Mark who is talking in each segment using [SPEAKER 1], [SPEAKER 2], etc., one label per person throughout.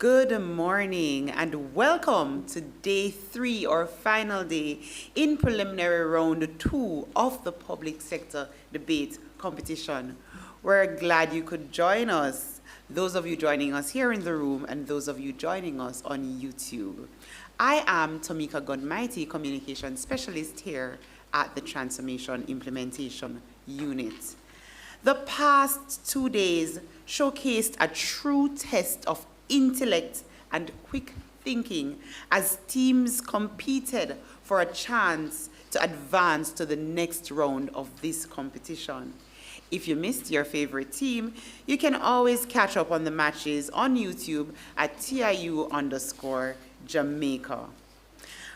[SPEAKER 1] Good morning and welcome to day 3 or final day in preliminary round 2 of the public sector debate competition. We're glad you could join us, those of you joining us here in the room and those of you joining us on YouTube. I am Tomika Godmighty, Communication Specialist here at the Transformation Implementation Unit. The past 2 days showcased a true test of intellect and quick thinking as teams competed for a chance to advance to the next round of this competition. If you missed your favorite team, you can always catch up on the matches on YouTube at TIU_Jamaica.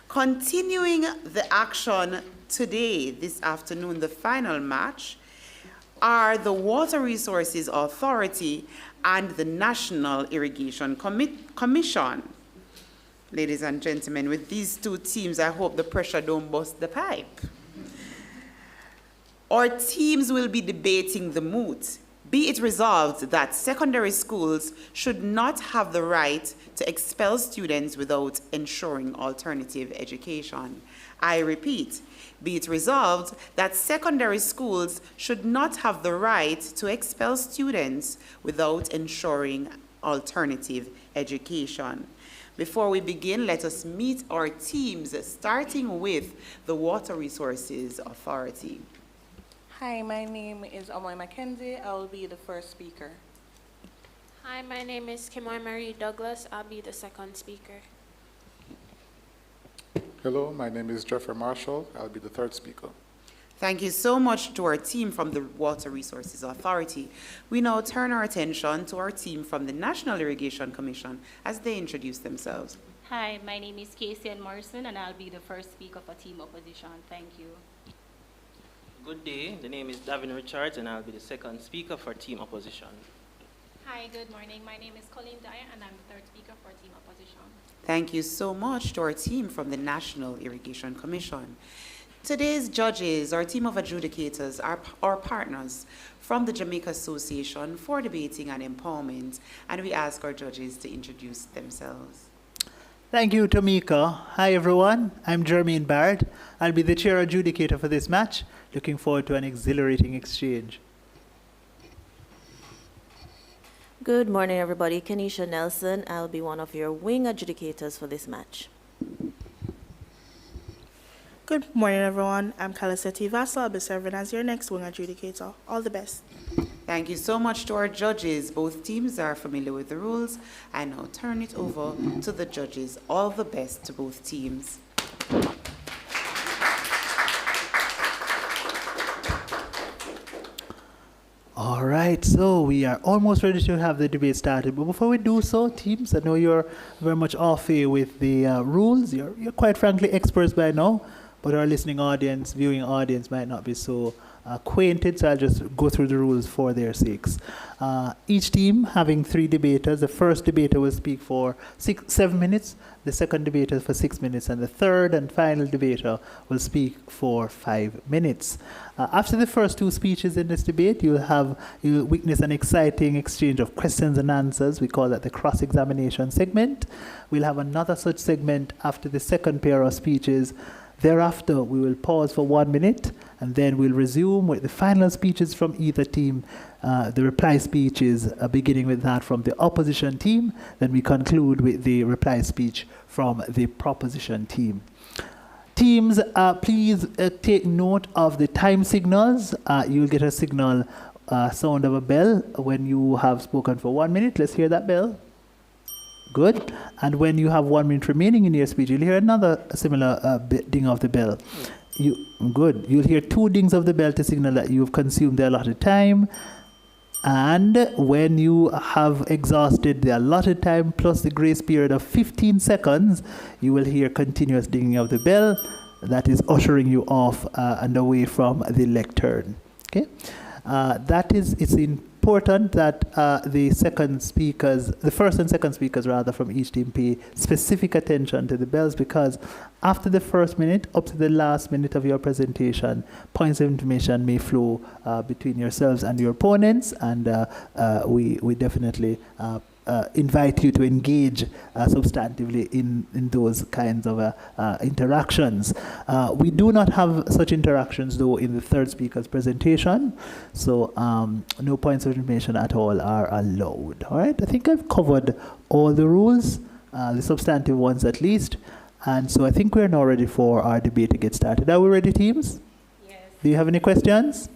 [SPEAKER 1] Continuing the action today, this afternoon, the final match, are the Water Resources Authority and the National Irrigation Commission. Ladies and gentlemen, with these two teams, I hope the pressure don't bust the pipe. Our teams will be debating the moot. Be it resolved that secondary schools should not have the right to expel students without ensuring alternative education. I repeat, be it resolved that secondary schools should not have the right to expel students without ensuring alternative education. Before we begin, let us meet our teams, starting with the Water Resources Authority.
[SPEAKER 2] Hi, my name is Amoy Mackenzie. I will be the first speaker.
[SPEAKER 3] Hi, my name is Kimoy Marie Douglas. I'll be the second speaker.
[SPEAKER 4] Hello, my name is Jeffrey Marshall. I'll be the third speaker.
[SPEAKER 1] Thank you so much to our team from the Water Resources Authority. We now turn our attention to our team from the National Irrigation Commission as they introduce themselves.
[SPEAKER 5] Hi, my name is Casey Morrison, and I'll be the first speaker for Team Opposition. Thank you.
[SPEAKER 6] Good day, the name is Davin Richards and I'll be the second speaker for Team Opposition.
[SPEAKER 7] Hi, good morning. My name is Colleen Dyer and I'm the third speaker for Team Opposition.
[SPEAKER 1] Thank you so much to our team from the National Irrigation Commission. Today's judges, our team of adjudicators, are our partners from the Jamaica Association for Debating and Empowerment, and we ask our judges to introduce themselves.
[SPEAKER 8] Thank you, Tomika. Hi, everyone. I'm Jermaine Barrett. I'll be the chair adjudicator for this match. Looking forward to an exhilarating exchange.
[SPEAKER 9] Good morning, everybody. Kenisha Nelson. I'll be one of your wing adjudicators for this match.
[SPEAKER 2] Good morning, everyone. I'm Kalaseti Vassal. I'll be serving as your next wing adjudicator. All the best.
[SPEAKER 1] Thank you so much to our judges. Both teams are familiar with the rules. I now turn it over to the judges. All the best to both teams.
[SPEAKER 8] All right, so we are almost ready to have the debate started. But before we do so, teams, I know you're very much au fait with the rules. You're quite frankly experts by now, but our listening audience, viewing audience might not be so acquainted, so I'll just go through the rules for their sakes. Each team having 3 debaters. The first debater will speak for 7 minutes, the second debater for 6 minutes, and the third and final debater will speak for 5 minutes. After the first 2 speeches in this debate, you'll witness an exciting exchange of questions and answers. We call that the cross-examination segment. We'll have another such segment after the second pair of speeches. Thereafter, we will pause for 1 minute, and then we'll resume with the final speeches from either team. The reply speeches, beginning with that from the opposition team. Then we conclude with the reply speech from the proposition team. Teams, please take note of the time signals. You'll get a signal sound of a bell when you have spoken for 1 minute. Let's hear that bell. Good. And when you have 1 minute remaining in your speech, you'll hear another similar ding of the bell. Good. You'll hear 2 dings of the bell to signal that you've consumed the allotted time. And when you have exhausted the allotted time plus the grace period of 15 seconds, you will hear continuous dinging of the bell. That is ushering you off and away from the lectern. Okay. It's important that the first and second speakers rather from each team pay specific attention to the bells, because after the first minute up to the last minute of your presentation, points of information may flow between yourselves and your opponents, and we definitely invite you to engage substantively in those kinds of interactions. We do not have such interactions, though, in the third speaker's presentation, so no points of information at all are allowed. All right, I think I've covered all the rules, the substantive ones at least, and so I think we're now ready for our debate to get started. Are we ready, teams?
[SPEAKER 5] Yes.
[SPEAKER 8] Do you have any questions?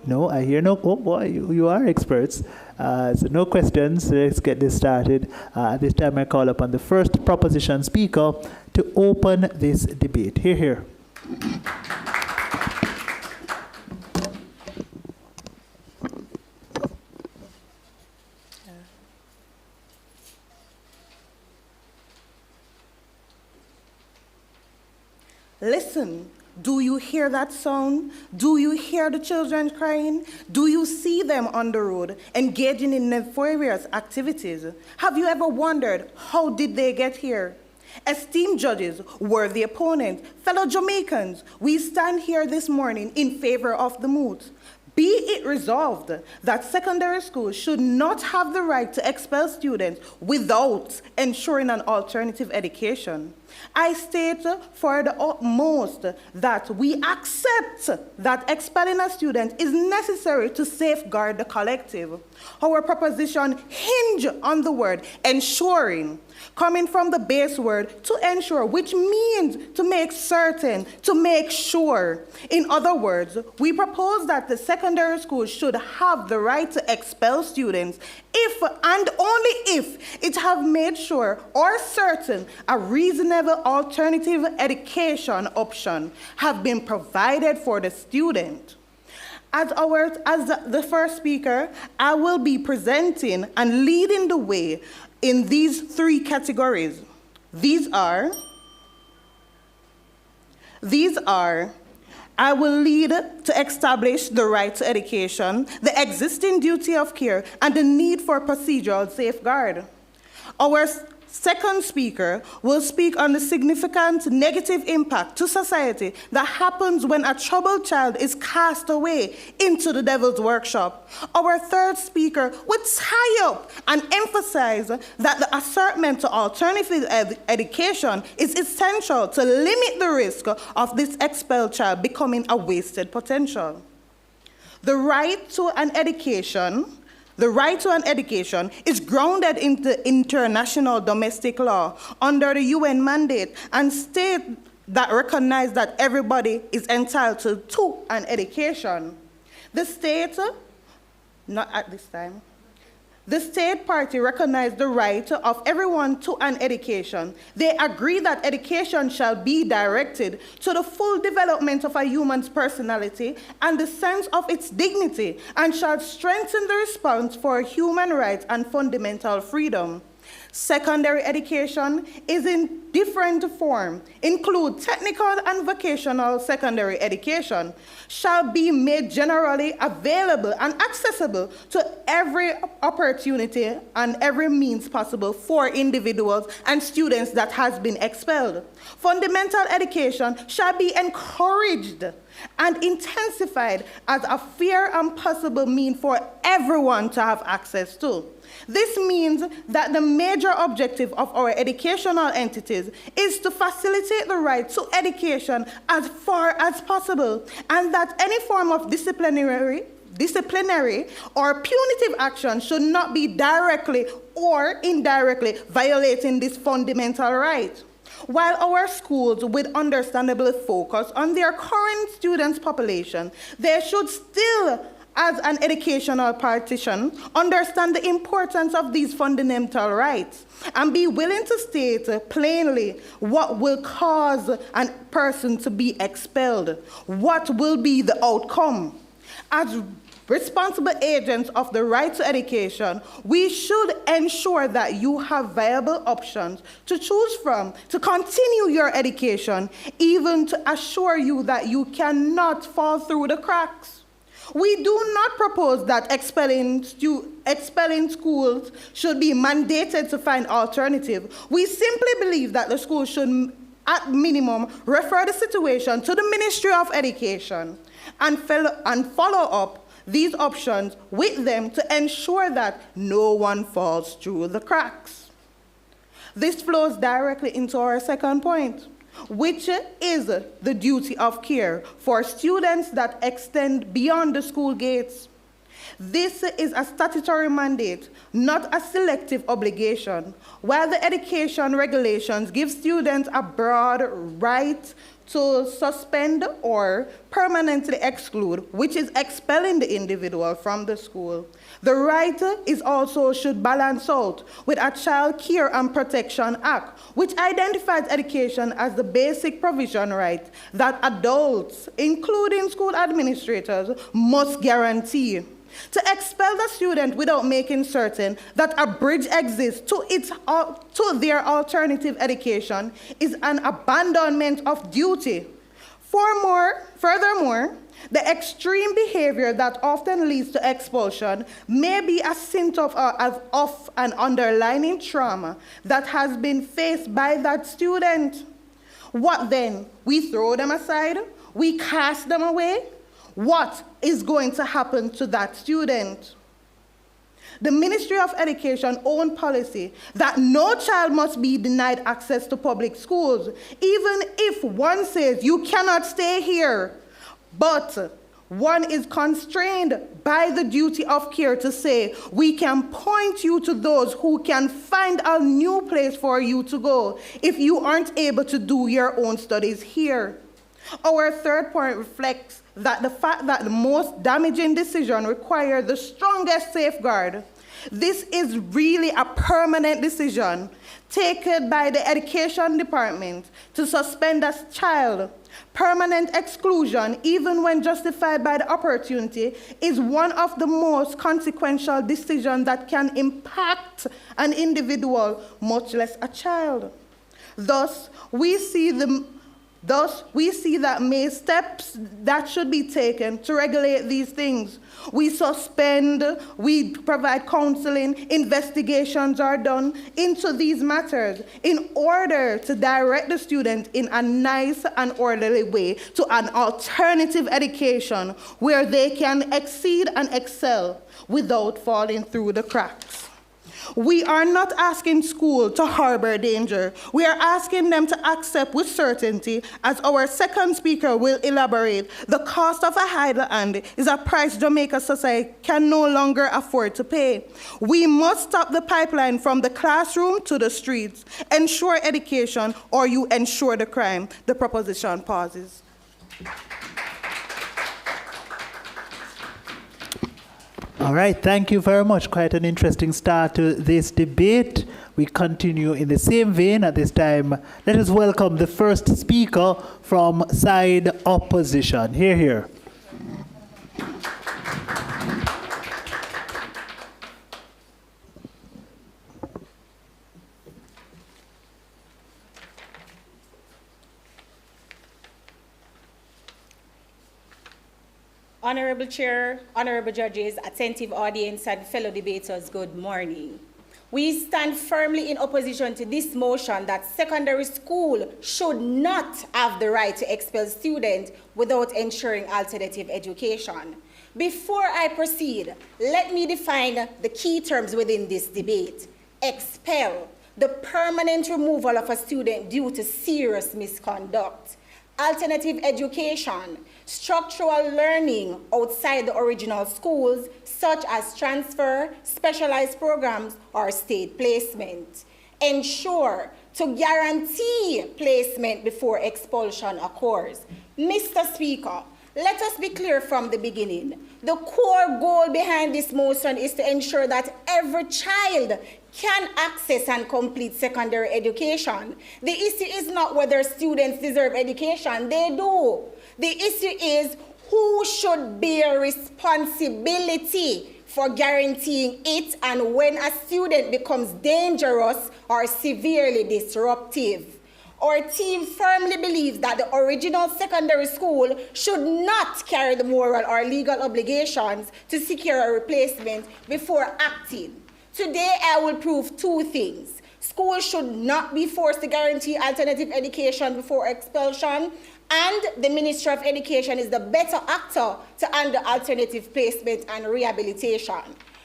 [SPEAKER 8] No, I hear no. Oh boy, you are experts. So no questions. Let's get this started. At this time, I call upon the first proposition speaker to open this debate. Here.
[SPEAKER 2] Listen, do you hear that sound? Do you hear the children crying? Do you see them on the road engaging in nefarious activities? Have you ever wondered, how did they get here? Esteemed judges, worthy opponents, fellow Jamaicans, we stand here this morning in favor of the moot. Be it resolved that secondary schools should not have the right to expel students without ensuring an alternative education. I state for the utmost that we accept that expelling a student is necessary to safeguard the collective. Our proposition hinges on the word ensuring, coming from the base word to ensure, which means to make certain, to make sure. In other words, we propose that the secondary school should have the right to expel students if and only if it have made sure or certain a reasonable alternative education option have been provided for the student. As the first speaker, I will be presenting and leading the way in these three categories. These are, I will lead to establish the right to education, the existing duty of care, and the need for procedural safeguard. Our second speaker will speak on the significant negative impact to society that happens when a troubled child is cast away into the devil's workshop. Our third speaker will tie up and emphasize that the assertment to alternative education is essential to limit the risk of this expelled child becoming a wasted potential. The right to an education is grounded in the international domestic law under the UN mandate and state that recognize that everybody is entitled to an education. The state, not at this time, the state party recognized the right of everyone to an education. They agree that education shall be directed to the full development of a human's personality and the sense of its dignity, and shall strengthen the response for human rights and fundamental freedom. Secondary education is in different form, include technical and vocational secondary education, shall be made generally available and accessible to every opportunity and every means possible for individuals and students that has been expelled. Fundamental education shall be encouraged and intensified as a fair and possible means for everyone to have access to. This means that the major objective of our educational entities is to facilitate the right to education as far as possible, and that any form of disciplinary or punitive action should not be directly or indirectly violating this fundamental right. While our schools would understandably focus on their current students' population, they should still, as an educational partition, understand the importance of these fundamental rights and be willing to state plainly what will cause a person to be expelled, what will be the outcome. As responsible agents of the right to education, we should ensure that you have viable options to choose from to continue your education, even to assure you that you cannot fall through the cracks. We do not propose that expelling schools should be mandated to find alternative. We simply believe that the school should, at minimum, refer the situation to the Ministry of Education and follow up these options with them to ensure that no one falls through the cracks. This flows directly into our second point, which is the duty of care for students that extend beyond the school gates. This is a statutory mandate, not a selective obligation. While the education regulations give students a broad right to suspend or permanently exclude, which is expelling the individual from the school, the right is also should balance out with a Child Care and Protection Act, which identifies education as the basic provision right that adults, including school administrators, must guarantee. To expel the student without making certain that a bridge exists to their alternative education is an abandonment of duty. Furthermore, the extreme behavior that often leads to expulsion may be a symptom of an underlying trauma that has been faced by that student. What then? We throw them aside? We cast them away? What is going to happen to that student? The Ministry of Education owns policy that no child must be denied access to public schools, even if one says you cannot stay here, but one is constrained by the duty of care to say, we can point you to those who can find a new place for you to go if you aren't able to do your own studies here. Our third point reflects that the fact that the most damaging decision requires the strongest safeguard. This is really a permanent decision taken by the Education Department to suspend a child. Permanent exclusion, even when justified by the opportunity, is one of the most consequential decisions that can impact an individual, much less a child. Thus, we see that many steps that should be taken to regulate these things. We suspend, we provide counseling, investigations are done into these matters in order to direct the student in a nice and orderly way to an alternative education where they can exceed and excel without falling through the cracks. We are not asking school to harbor danger. We are asking them to accept with certainty, as our second speaker will elaborate, the cost of a highland is a price Jamaica society can no longer afford to pay. We must stop the pipeline from the classroom to the streets. Ensure education or you ensure the crime. The proposition pauses.
[SPEAKER 8] All right, thank you very much. Quite an interesting start to this debate. We continue in the same vein at this time. Let us welcome the first speaker from side opposition. Hear, hear.
[SPEAKER 5] Honorable Chair, honorable judges, attentive audience, and fellow debaters, good morning. We stand firmly in opposition to this motion that secondary school should not have the right to expel students without ensuring alternative education. Before I proceed, let me define the key terms within this debate. Expel, the permanent removal of a student due to serious misconduct. Alternative education, structural learning outside the original schools, such as transfer, specialized programs, or state placement. Ensure, to guarantee placement before expulsion occurs. Mr. Speaker, let us be clear from the beginning. The core goal behind this motion is to ensure that every child can access and complete secondary education. The issue is not whether students deserve education, they do. The issue is who should bear responsibility for guaranteeing it and when a student becomes dangerous or severely disruptive. Our team firmly believes that the original secondary school should not carry the moral or legal obligations to secure a replacement before acting. Today, I will prove two things. Schools should not be forced to guarantee alternative education before expulsion, and the Ministry of Education is the better actor to handle alternative placement and rehabilitation.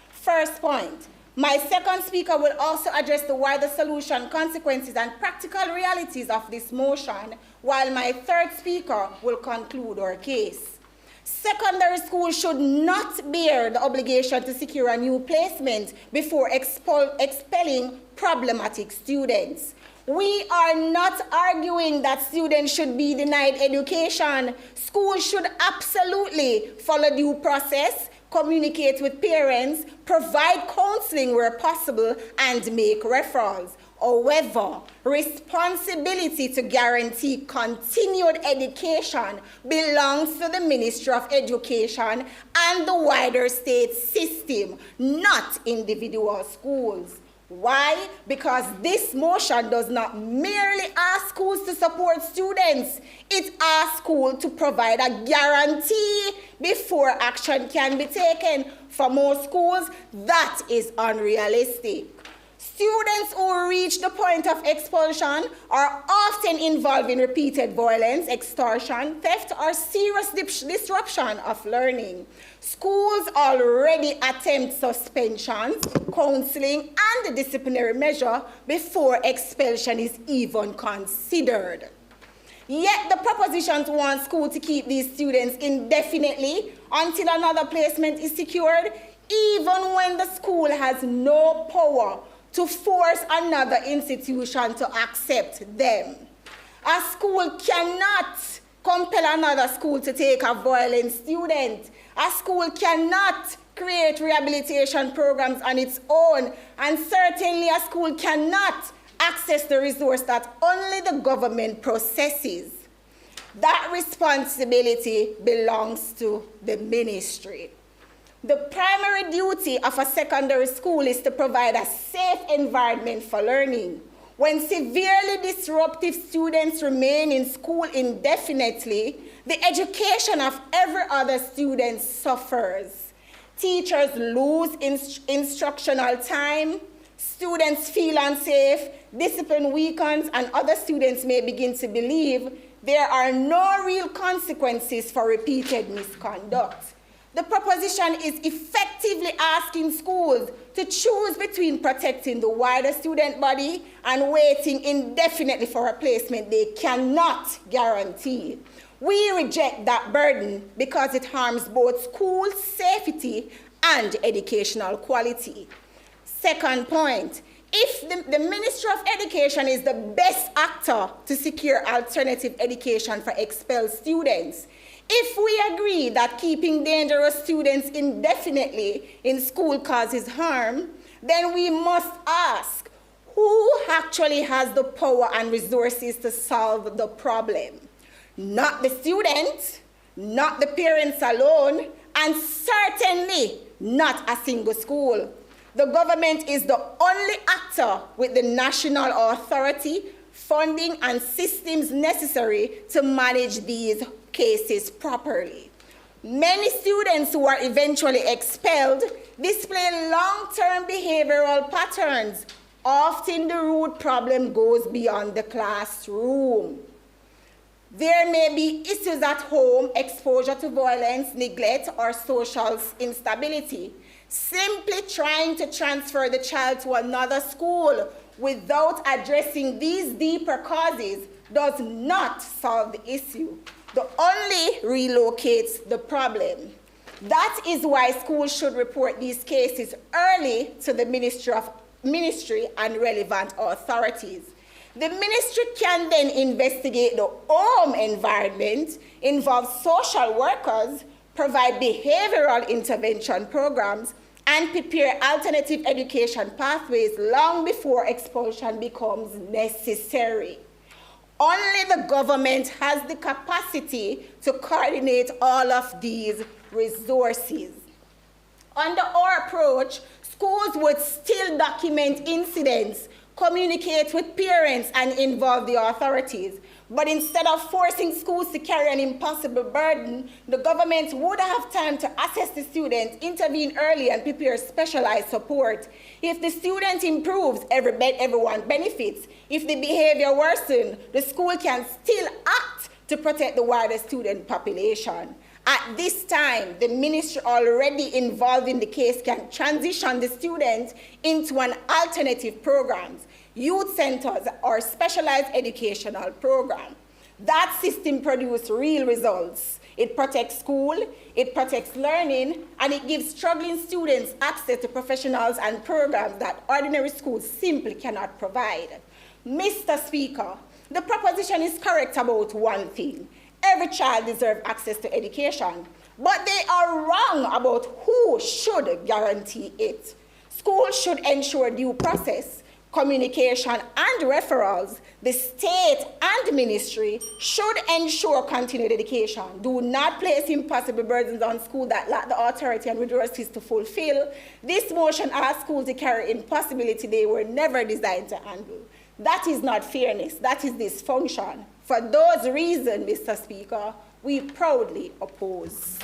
[SPEAKER 5] First point. My second speaker will also address the wider solution, consequences, and practical realities of this motion, while my third speaker will conclude our case. Secondary schools should not bear the obligation to secure a new placement before expelling problematic students. We are not arguing that students should be denied education. Schools should absolutely follow due process, communicate with parents, provide counseling where possible, and make referrals. However, responsibility to guarantee continued education belongs to the Ministry of Education and the wider state system, not individual schools. Why? Because this motion does not merely ask schools to support students. It asks schools to provide a guarantee before action can be taken. For most schools, that is unrealistic. Students who reach the point of expulsion are often involved in repeated violence, extortion, theft, or serious disruption of learning. Schools already attempt suspensions, counseling, and disciplinary measure before expulsion is even considered. Yet the propositions want schools to keep these students indefinitely until another placement is secured, even when the school has no power to force another institution to accept them. A school cannot compel another school to take a violent student. A school cannot create rehabilitation programs on its own, and certainly a school cannot access the resource that only the government possesses. That responsibility belongs to the ministry. The primary duty of a secondary school is to provide a safe environment for learning. When severely disruptive students remain in school indefinitely, the education of every other student suffers. Teachers lose instructional time, students feel unsafe, discipline weakens, and other students may begin to believe there are no real consequences for repeated misconduct. The proposition is effectively asking schools to choose between protecting the wider student body and waiting indefinitely for a placement they cannot guarantee. We reject that burden because it harms both school safety and educational quality. Second point, if the Ministry of Education is the best actor to secure alternative education for expelled students, if we agree that keeping dangerous students indefinitely in school causes harm, then we must ask, who actually has the power and resources to solve the problem? Not the student, not the parents alone, and certainly not a single school. The government is the only actor with the national authority, funding, and systems necessary to manage these cases properly. Many students who are eventually expelled display long-term behavioral patterns. Often the root problem goes beyond the classroom. There may be issues at home, exposure to violence, neglect, or social instability. Simply trying to transfer the child to another school without addressing these deeper causes does not solve the issue. It only relocates the problem. That is why schools should report these cases early to the ministry and relevant authorities. The ministry can then investigate the home environment, involve social workers, provide behavioral intervention programs, and prepare alternative education pathways long before expulsion becomes necessary. Only the government has the capacity to coordinate all of these resources. Under our approach, schools would still document incidents, communicate with parents, and involve the authorities. But instead of forcing schools to carry an impossible burden, the government would have time to assess the student, intervene early, and prepare specialized support. If the student improves, everyone benefits. If the behavior worsens, the school can still act to protect the wider student population. At this time, the ministry already involved in the case can transition the student into an alternative program, youth centers, or specialized educational program. That system produced real results. It protects school, it protects learning, and it gives struggling students access to professionals and programs that ordinary schools simply cannot provide. Mr. Speaker, the proposition is correct about one thing. Every child deserves access to education, but they are wrong about who should guarantee it. Schools should ensure due process, communication, and referrals. The state and ministry should ensure continued education. Do not place impossible burdens on schools that lack the authority and resources to fulfill. This motion asks schools to carry impossibility they were never designed to handle. That is not fairness, that is dysfunction. For those reasons, Mr. Speaker, we proudly oppose.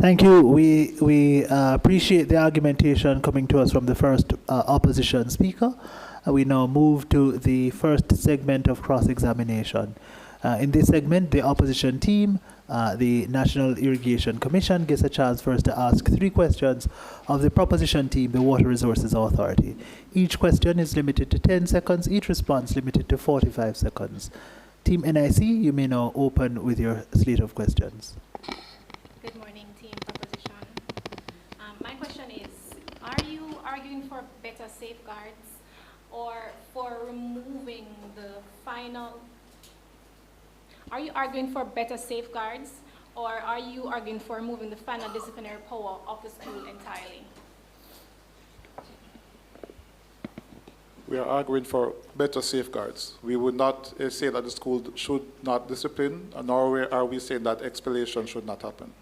[SPEAKER 8] Thank you. We appreciate the argumentation coming to us from the first opposition speaker. We now move to the first segment of cross-examination. In this segment, the opposition team, the National Irrigation Commission, gets a chance first to ask 3 questions of the proposition team, the Water Resources Authority. Each question is limited to 10 seconds, each response limited to 45 seconds. Team NIC, you may now open with your slate of questions.
[SPEAKER 7] Good morning, team proposition. My question is, are you arguing for better safeguards or for removing the final? Are you arguing for better safeguards or are you arguing for removing the final disciplinary power of the school entirely?
[SPEAKER 4] We are arguing for better safeguards. We would not say that the school should not discipline, nor are we saying that expellation should not happen.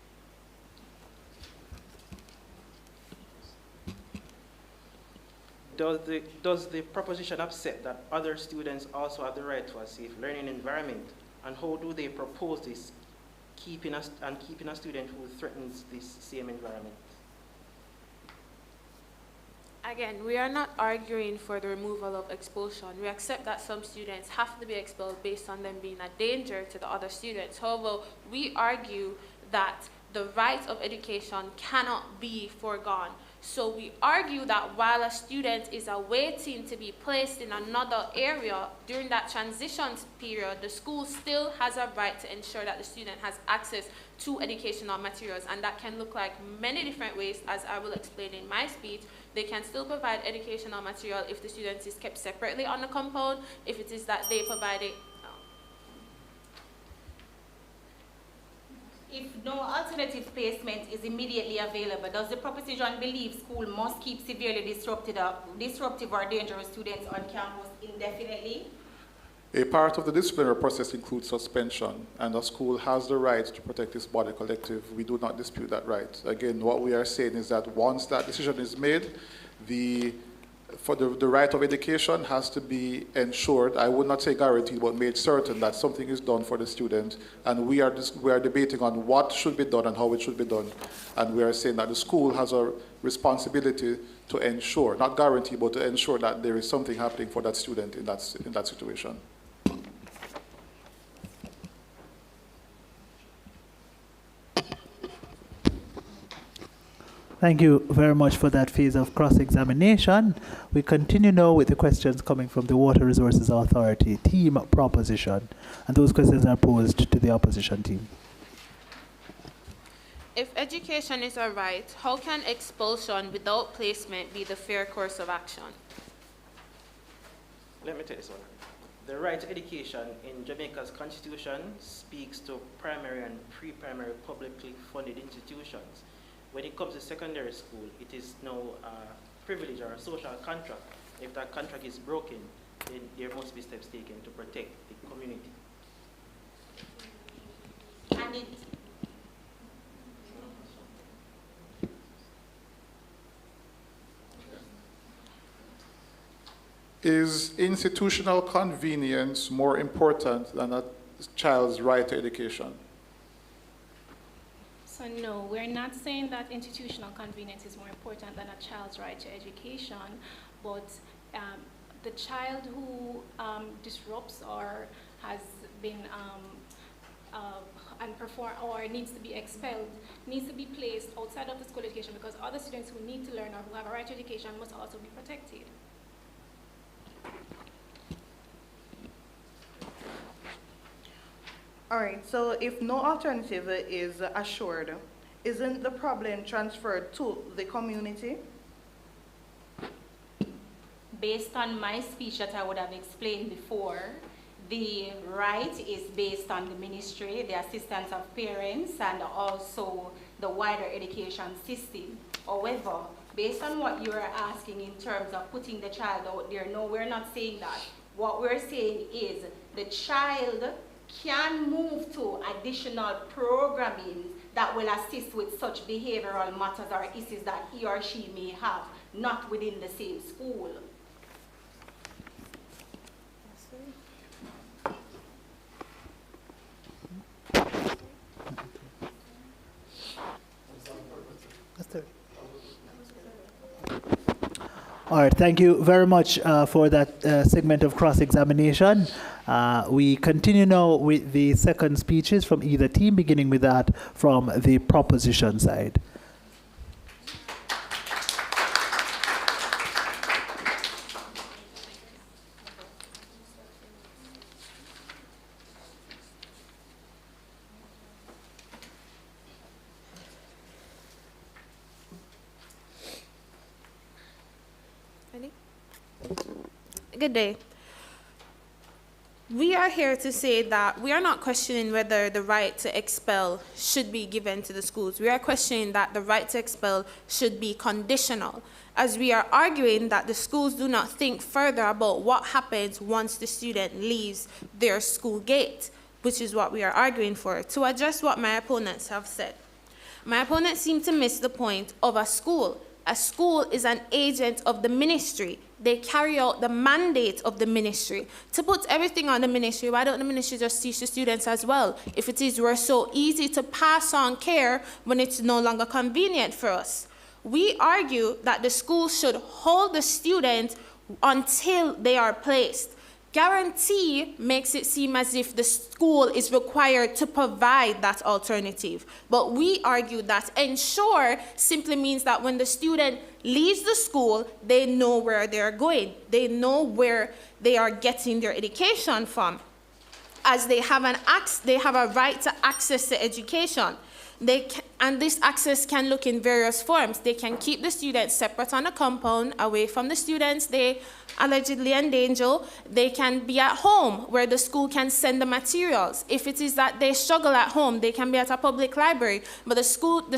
[SPEAKER 6] Does the proposition accept that other students also have the right to a safe learning environment? And how do they propose this, keeping a student who threatens this same environment?
[SPEAKER 3] Again, we are not arguing for the removal of expulsion. We accept that some students have to be expelled based on them being a danger to the other students. However, we argue that the right of education cannot be foregone. So we argue that while a student is awaiting to be placed in another area during that transition period, the school still has a right to ensure that the student has access to educational materials. And that can look like many different ways, as I will explain in my speech. They can still provide educational material if the student is kept separately on the compound, if it is that they provide it.
[SPEAKER 5] If no alternative placement is immediately available, does the proposition believe school must keep severely disruptive or dangerous students on campus indefinitely?
[SPEAKER 4] A part of the disciplinary process includes suspension, and the school has the right to protect its body collective. We do not dispute that right. Again, what we are saying is that once that decision is made, the right of education has to be ensured. I would not say guaranteed, but made certain that something is done for the student. And we are debating on what should be done and how it should be done. And we are saying that the school has a responsibility to ensure, not guarantee, but to ensure that there is something happening for that student in that situation.
[SPEAKER 8] Thank you very much for that phase of cross-examination. We continue now with the questions coming from the Water Resources Authority team proposition. And those questions are posed to the opposition team.
[SPEAKER 3] If education is a right, how can expulsion without placement be the fair course of action?
[SPEAKER 6] Let me take this one. The right to education in Jamaica's constitution speaks to primary and pre-primary publicly funded institutions. When it comes to secondary school, it is now a privilege or a social contract. If that contract is broken, then there must be steps taken to protect the community.
[SPEAKER 5] And it
[SPEAKER 4] Is institutional convenience more important than a child's right to education?
[SPEAKER 7] So no, we're not saying that institutional convenience is more important than a child's right to education, but the child who disrupts or has been unperformed or needs to be expelled needs to be placed outside of the school education, because other students who need to learn or who have a right to education must also be protected.
[SPEAKER 2] All right, so if no alternative is assured, isn't the problem transferred to the community?
[SPEAKER 5] Based on my speech that I would have explained before, the right is based on the ministry, the assistance of parents, and also the wider education system. However, based on what you are asking in terms of putting the child out there, no, we're not saying that. What we're saying is the child can move to additional programming that will assist with such behavioral matters or issues that he or she may have, not within the same school.
[SPEAKER 8] All right, thank you very much for that segment of cross-examination. We continue now with the second speeches from either team, beginning with that from the proposition side.
[SPEAKER 3] Good day. We are here to say that we are not questioning whether the right to expel should be given to the schools. We are questioning that the right to expel should be conditional, as we are arguing that the schools do not think further about what happens once the student leaves their school gate, which is what we are arguing for. To address what my opponents have said, my opponents seem to miss the point of a school. A school is an agent of the ministry. They carry out the mandate of the ministry. To put everything on the ministry, why don't the ministry just teach the students as well? If it is, we're so easy to pass on care when it's no longer convenient for us. We argue that the school should hold the student until they are placed. Guarantee makes it seem as if the school is required to provide that alternative. But we argue that ensure simply means that when the student leaves the school, they know where they're going. They know where they are getting their education from, as they have a right to access to education. And this access can look in various forms. They can keep the students separate on a compound, away from the students they allegedly endanger. They can be at home, where the school can send the materials. If it is that they struggle at home, they can be at a public library. But the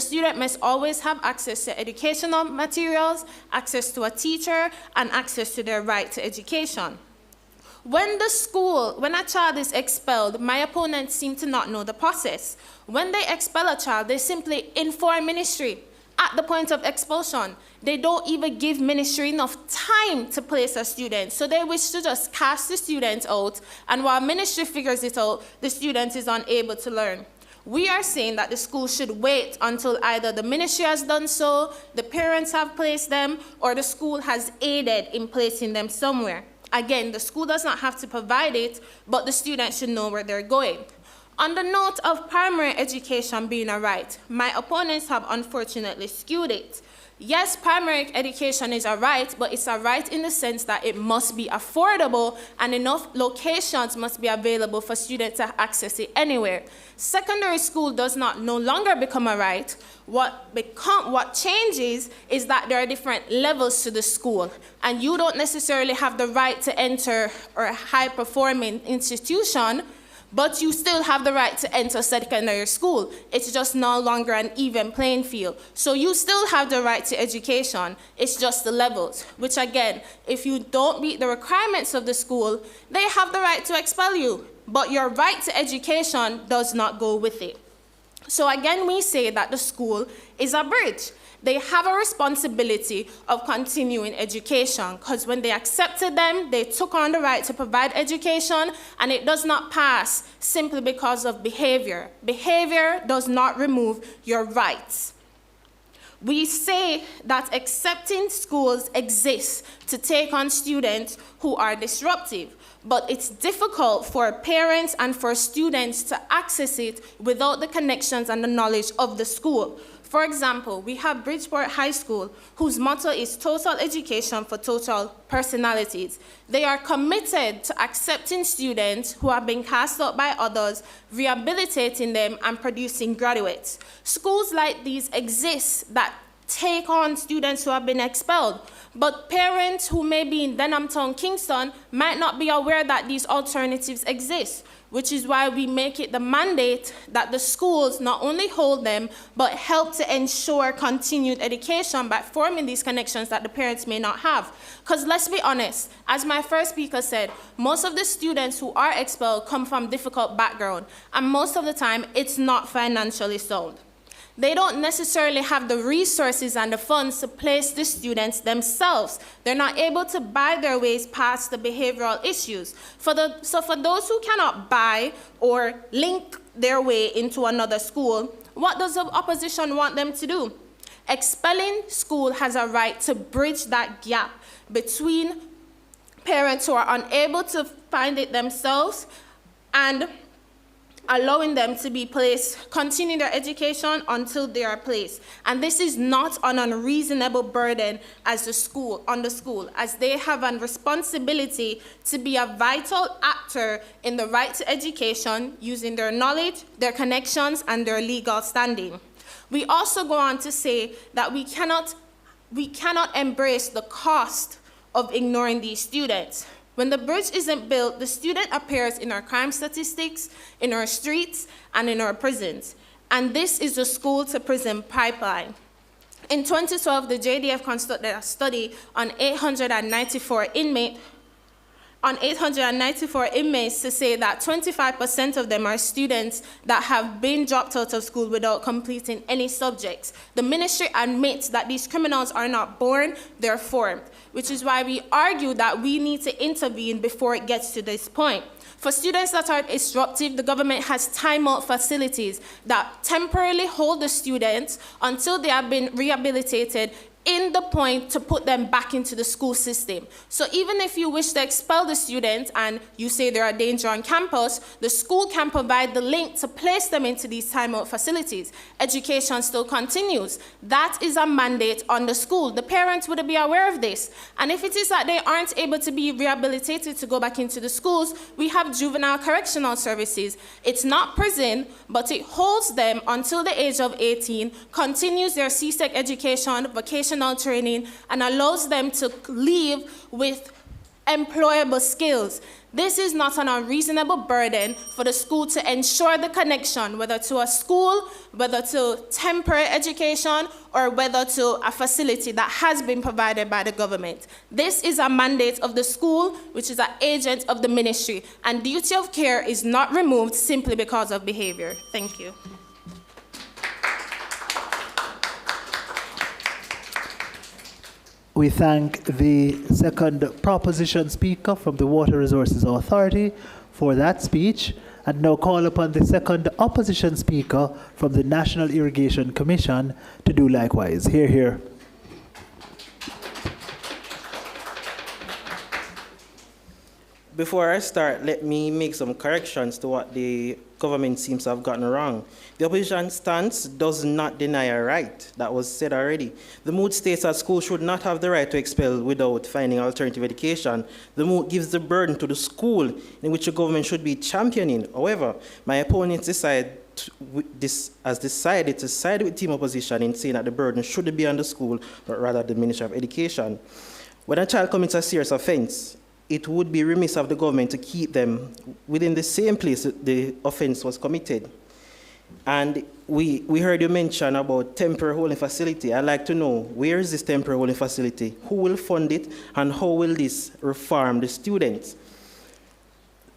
[SPEAKER 3] student must always have access to educational materials, access to a teacher, and access to their right to education. When a child is expelled, my opponents seem to not know the process. When they expel a child, they simply inform ministry at the point of expulsion. They don't even give ministry enough time to place a student. So they wish to just cast the student out, and while ministry figures it out, the student is unable to learn. We are saying that the school should wait until either the ministry has done so, the parents have placed them, or the school has aided in placing them somewhere. Again, the school does not have to provide it, but the student should know where they're going. On the note of primary education being a right, my opponents have unfortunately skewed it. Yes, primary education is a right, but it's a right in the sense that it must be affordable and enough locations must be available for students to access it anywhere. Secondary school does not no longer become a right. What changes is that there are different levels to the school, and you don't necessarily have the right to enter a high-performing institution, but you still have the right to enter secondary school. It's just no longer an even playing field. So you still have the right to education. It's just the levels, which again, if you don't meet the requirements of the school, they have the right to expel you. But your right to education does not go with it. So again, we say that the school is a bridge. they have a responsibility of continuing education, because when they accepted them, they took on the right to provide education, and it does not pass simply because of behavior. Behavior does not remove your rights. We say that accepting schools exists to take on students who are disruptive, but it's difficult for parents and for students to access it without the connections and the knowledge of the school. For example, we have Bridgeport High School, whose motto is total education for total personalities. They are committed to accepting students who have been cast out by others, rehabilitating them, and producing graduates. Schools like these exist that take on students who have been expelled, but parents who may be in Denhamtown, Kingston, might not be aware that these alternatives exist, which is why we make it the mandate that the schools not only hold them, but help to ensure continued education by forming these connections that the parents may not have. Because let's be honest, as my first speaker said, most of the students who are expelled come from difficult background, and most of the time, it's not financially sound. They don't necessarily have the resources and the funds to place the students themselves. They're not able to buy their ways past the behavioral issues. So for those who cannot buy or link their way into another school, what does the opposition want them to do? Expelling school has a right to bridge that gap between parents who are unable to find it themselves and allowing them to be placed, continue their education until they are placed. And this is not an unreasonable burden on the school, as they have a responsibility to be a vital actor in the right to education using their knowledge, their connections, and their legal standing. We also go on to say that we cannot embrace the cost of ignoring these students. When the bridge isn't built, the student appears in our crime statistics, in our streets, and in our prisons. And this is the school-to-prison pipeline. In 2012, the JDF conducted a study on 894 inmates to say that 25% of them are students that have been dropped out of school without completing any subjects. The ministry admits that these criminals are not born, they're formed, which is why we argue that we need to intervene before it gets to this point. For students that are disruptive, the government has timeout facilities that temporarily hold the students until they have been rehabilitated in the point to put them back into the school system. So even if you wish to expel the students and you say they're a danger on campus, the school can provide the link to place them into these timeout facilities. Education still continues. That is a mandate on the school. The parents would be aware of this. And if it is that they aren't able to be rehabilitated to go back into the schools, we have juvenile correctional services. It's not prison, but it holds them until the age of 18, continues their CSEC education, vocational training, and allows them to leave with employable skills. This is not an unreasonable burden for the school to ensure the connection, whether to a school, whether to temporary education, or whether to a facility that has been provided by the government. This is a mandate of the school, which is an agent of the ministry, and duty of care is not removed simply because of behavior. Thank you.
[SPEAKER 8] We thank the second proposition speaker from the Water Resources Authority for that speech, and now call upon the second opposition speaker from the National Irrigation Commission to do likewise. Hear, hear.
[SPEAKER 6] Before I start, let me make some corrections to what the government seems to have gotten wrong. The opposition stance does not deny a right. That was said already. The mood states that schools should not have the right to expel without finding alternative education. The mood gives the burden to the school in which the government should be championing. However, my opponents decided to side with team opposition in saying that the burden shouldn't be on the school, but rather the Ministry of Education. When a child commits a serious offense, it would be remiss of the government to keep them within the same place the offense was committed. And we heard you mention about temporary holding facility. I'd like to know, where is this temporary holding facility? Who will fund it, and how will this reform the students?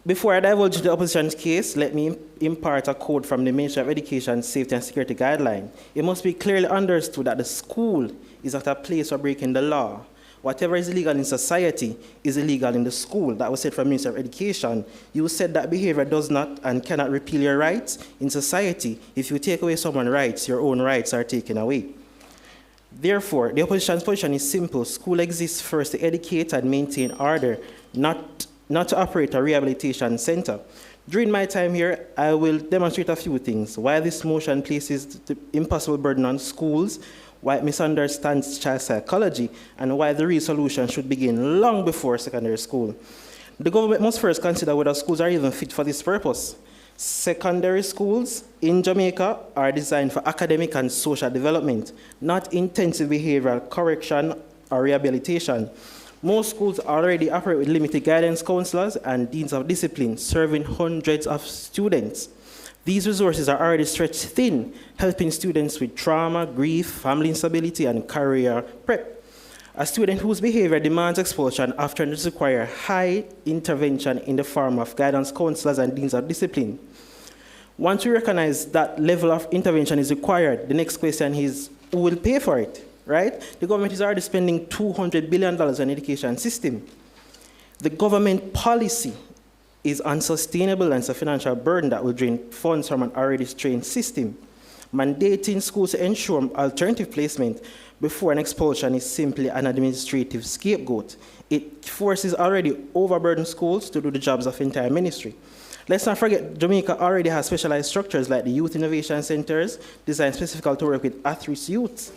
[SPEAKER 6] Before I divulge into the opposition's case, let me impart a quote from the Ministry of Education Safety and Security Guideline. It must be clearly understood that the school is not a place for breaking the law. Whatever is illegal in society is illegal in the school. That was said from Minister of Education. You said that behavior does not and cannot repeal your rights. In society, if you take away someone's rights, your own rights are taken away. Therefore, the opposition's position is simple. School exists first to educate and maintain order, not to operate a rehabilitation center. During my time here, I will demonstrate a few things. Why this motion places the impossible burden on schools, why it misunderstands child psychology, and why the real solution should begin long before secondary school. The government must first consider whether schools are even fit for this purpose. Secondary schools in Jamaica are designed for academic and social development, not intensive behavioral correction or rehabilitation. Most schools already operate with limited guidance counselors and deans of discipline, serving hundreds of students. These resources are already stretched thin, helping students with trauma, grief, family instability, and career prep. A student whose behavior demands expulsion often requires high intervention in the form of guidance counselors and deans of discipline. Once we recognize that level of intervention is required, the next question is, who will pay for it, right? The government is already spending $200 billion on the education system. The government policy is unsustainable and it's a financial burden that will drain funds from an already strained system. Mandating schools to ensure alternative placement before an expulsion is simply an administrative scapegoat. It forces already overburdened schools to do the jobs of entire ministry. Let's not forget, Jamaica already has specialized structures like the Youth Innovation Centers, designed specifically to work with at-risk youths,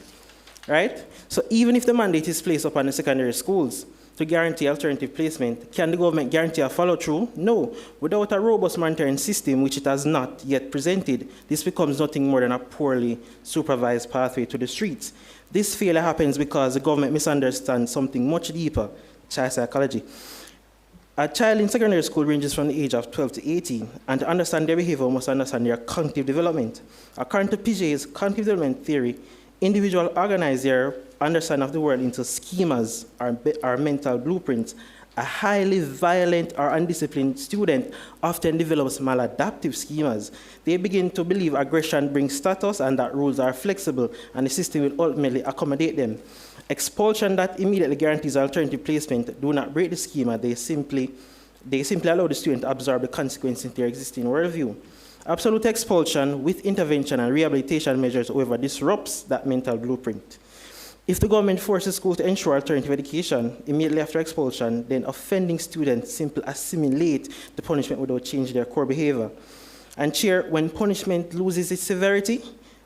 [SPEAKER 6] right? So even if the mandate is placed upon the secondary schools to guarantee alternative placement, can the government guarantee a follow-through? No. Without a robust monitoring system, which it has not yet presented, this becomes nothing more than a poorly supervised pathway to the streets. This failure happens because the government misunderstands something much deeper, child psychology. A child in secondary school ranges from the age of 12 to 18, and to understand their behavior, we must understand their cognitive development. According to Piaget's cognitive development theory, individuals organize their understanding of the world into schemas or mental blueprints. A highly violent or undisciplined student often develops maladaptive schemas. They begin to believe aggression brings status and that rules are flexible and the system will ultimately accommodate them. Expulsion that immediately guarantees alternative placement do not break the schema. They simply allow the student to absorb the consequences in their existing worldview. Absolute expulsion with intervention and rehabilitation measures, however, disrupts that mental blueprint. If the government forces schools to ensure alternative education immediately after expulsion, then offending students simply assimilate the punishment without changing their core behavior. And Chair, when punishment loses its severity,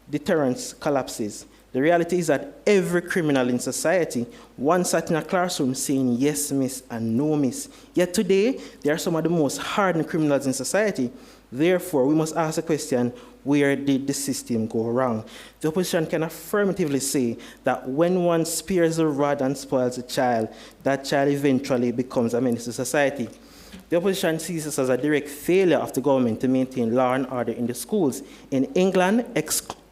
[SPEAKER 6] deterrence collapses. The reality is that every criminal in society once sat in a classroom saying yes, miss, and no, miss. Yet today, they are some of the most hardened criminals in society. Therefore, we must ask the question, where did the system go wrong? The opposition can affirmatively say that when one spares the rod and spoils a child, that child eventually becomes a menace to society. The opposition sees this as a direct failure of the government to maintain law and order in the schools. In England,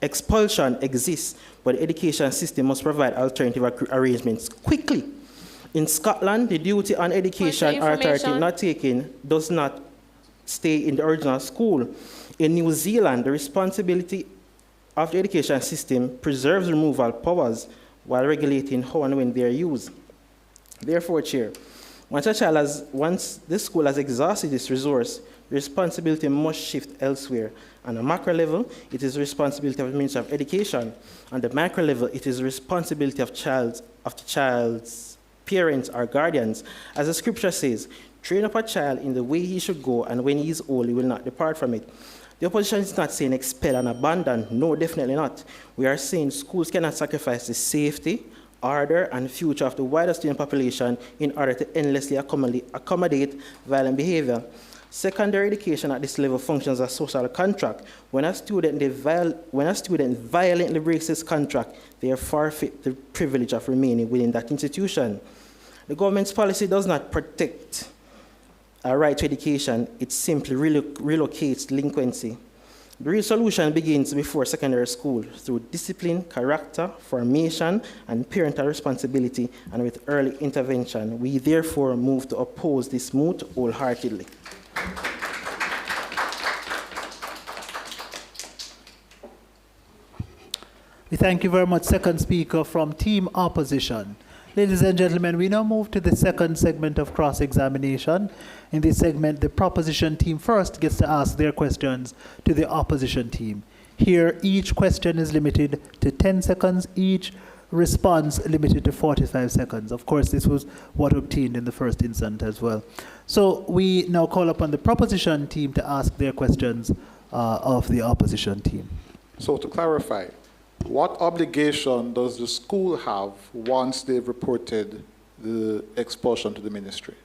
[SPEAKER 6] expulsion exists, but the education system must provide alternative arrangements quickly. In Scotland, the duty on education or authority not taken does not stay in the original school. In New Zealand, the responsibility of the education system preserves removal powers while regulating how and when they are used. Therefore, Chair, once the school has exhausted this resource, the responsibility must shift elsewhere. On a macro level, it is the responsibility of the Minister of Education. On the micro level, it is the responsibility of the child's parents or guardians. As the scripture says, train up a child in the way he should go, and when he is old, he will not depart from it. The opposition is not saying expel and abandon. No, definitely not. We are saying schools cannot sacrifice the safety, order, and future of the wider student population in order to endlessly accommodate violent behavior. Secondary education at this level functions as a social contract. When a student violently breaks this contract, they forfeit the privilege of remaining within that institution. The government's policy does not protect a right to education, it simply relocates delinquency. The real solution begins before secondary school through discipline, character, formation, and parental responsibility, and with early intervention. We therefore move to oppose this moot wholeheartedly.
[SPEAKER 8] We thank you very much, second speaker from Team Opposition. Ladies and gentlemen, we now move to the second segment of cross-examination. In this segment, the proposition team first gets to ask their questions to the opposition team. Here, each question is limited to 10 seconds, each response limited to 45 seconds. Of course, this was what obtained in the first instance as well. So we now call upon the proposition team to ask their questions of the opposition team.
[SPEAKER 4] So to clarify, what obligation does the school have once they've reported the expulsion to the ministry?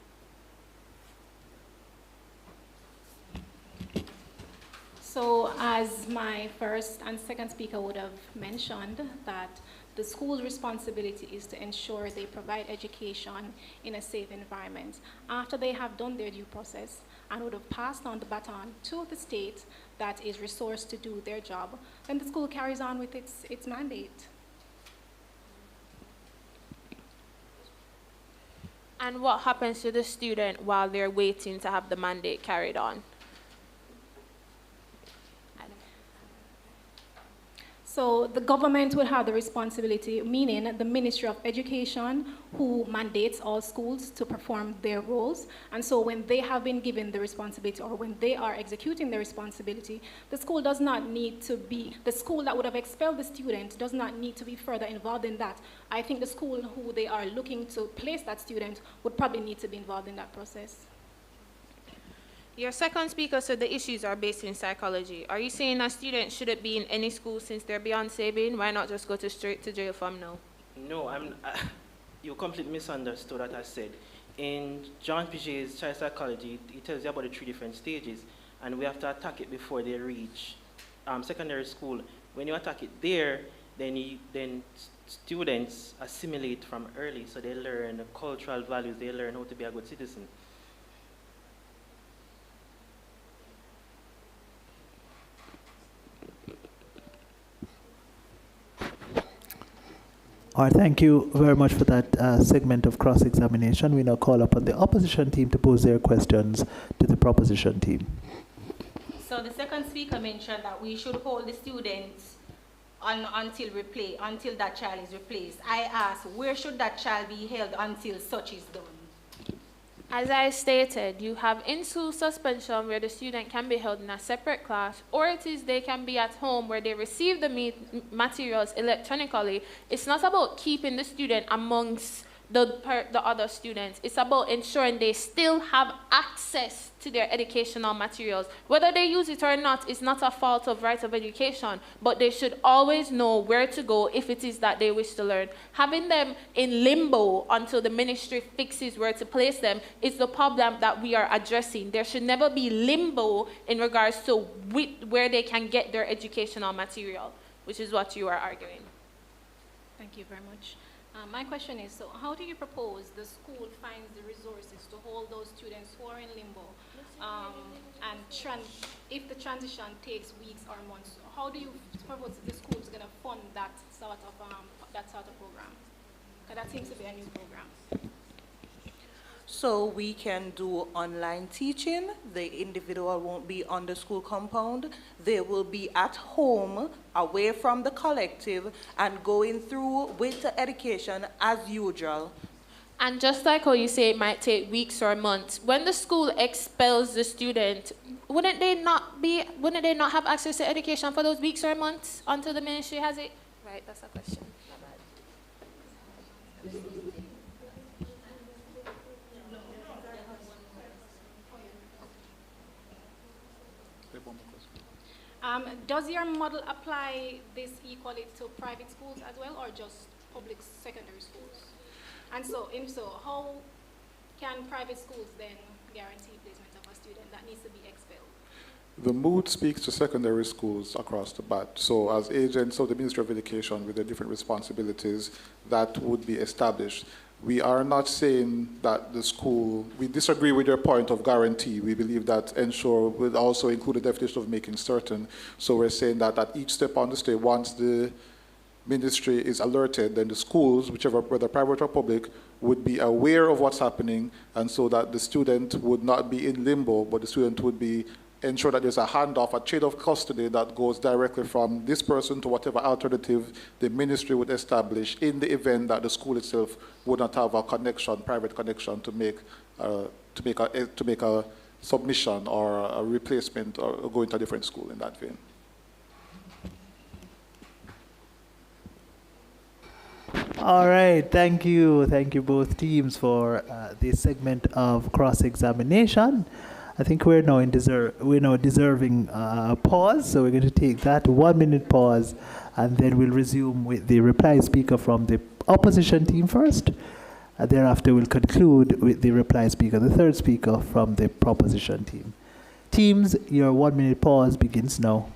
[SPEAKER 7] So as my first and second speaker would have mentioned, that the school's responsibility is to ensure they provide education in a safe environment. After they have done their due process and would have passed on the baton to the state that is resourced to do their job, then the school carries on with its mandate.
[SPEAKER 3] And what happens to the student while they're waiting to have the mandate carried on?
[SPEAKER 7] So the government will have the responsibility, meaning the Ministry of Education, who mandates all schools to perform their roles. And so when they have been given the responsibility, or when they are executing their responsibility, the school does not need to be, the school that would have expelled the student does not need to be further involved in that. I think the school who they are looking to place that student would probably need to be involved in that process.
[SPEAKER 3] Your second speaker said the issues are based in psychology. Are you saying that students shouldn't be in any school since they're beyond saving? Why not just go straight to jail from now?
[SPEAKER 6] No, you completely misunderstood what I said. In John Piaget's child psychology, he tells you about the 3 different stages, and we have to attack it before they reach secondary school. When you attack it there, then students assimilate from early, so they learn the cultural values, they learn how to be a good citizen.
[SPEAKER 8] All right, thank you very much for that segment of cross-examination. We now call upon the opposition team to pose their questions to the proposition team.
[SPEAKER 5] So the second speaker mentioned that we should hold the students until that child is replaced. I ask, where should that child be held until such is done?
[SPEAKER 3] As I stated, you have in-school suspension where the student can be held in a separate class, or it is they can be at home where they receive the materials electronically. It's not about keeping the student amongst the other students. It's about ensuring they still have access to their educational materials. Whether they use it or not is not a fault of right of education, but they should always know where to go if it is that they wish to learn. Having them in limbo until the ministry fixes where to place them is the problem that we are addressing. There should never be limbo in regards to where they can get their educational material, which is what you are arguing.
[SPEAKER 7] Thank you very much. My question is, so how do you propose the school finds the resources to hold those students who are in limbo? If the transition takes weeks or months, how do you propose the school is going to fund that sort of program? Because that seems to be a new program.
[SPEAKER 2] So we can do online teaching. The individual won't be on the school compound. They will be at home, away from the collective, and going through with the education as usual.
[SPEAKER 3] And just like how you say it might take weeks or months, when the school expels the student, wouldn't they not have access to education for those weeks or months until the ministry has it? Right, that's a question.
[SPEAKER 7] Does your model apply this equally to private schools as well, or just public secondary schools? And so, if so, how can private schools then guarantee placement of a student that needs to be expelled?
[SPEAKER 4] The mood speaks to secondary schools across the bat. So as agents of the Ministry of Education with the different responsibilities that would be established, we are not saying that the school, we disagree with your point of guarantee. We believe that ensure would also include a definition of making certain. So we're saying that at each step on the step, once the ministry is alerted, then the schools, whichever, whether private or public, would be aware of what's happening, and so that the student would not be in limbo, but the student would be ensure that there's a handoff, a chain of custody that goes directly from this person to whatever alternative the ministry would establish in the event that the school itself would not have a connection, private connection, to make a submission or a replacement or go into a different school in that vein.
[SPEAKER 8] All right, thank you both teams for this segment of cross-examination. I think we're now deserving a pause, so we're going to take that 1 minute pause, and then we'll resume with the reply speaker from the opposition team first. Thereafter, we'll conclude with the reply speaker, the third speaker from the proposition team. Teams, your 1 minute pause begins now.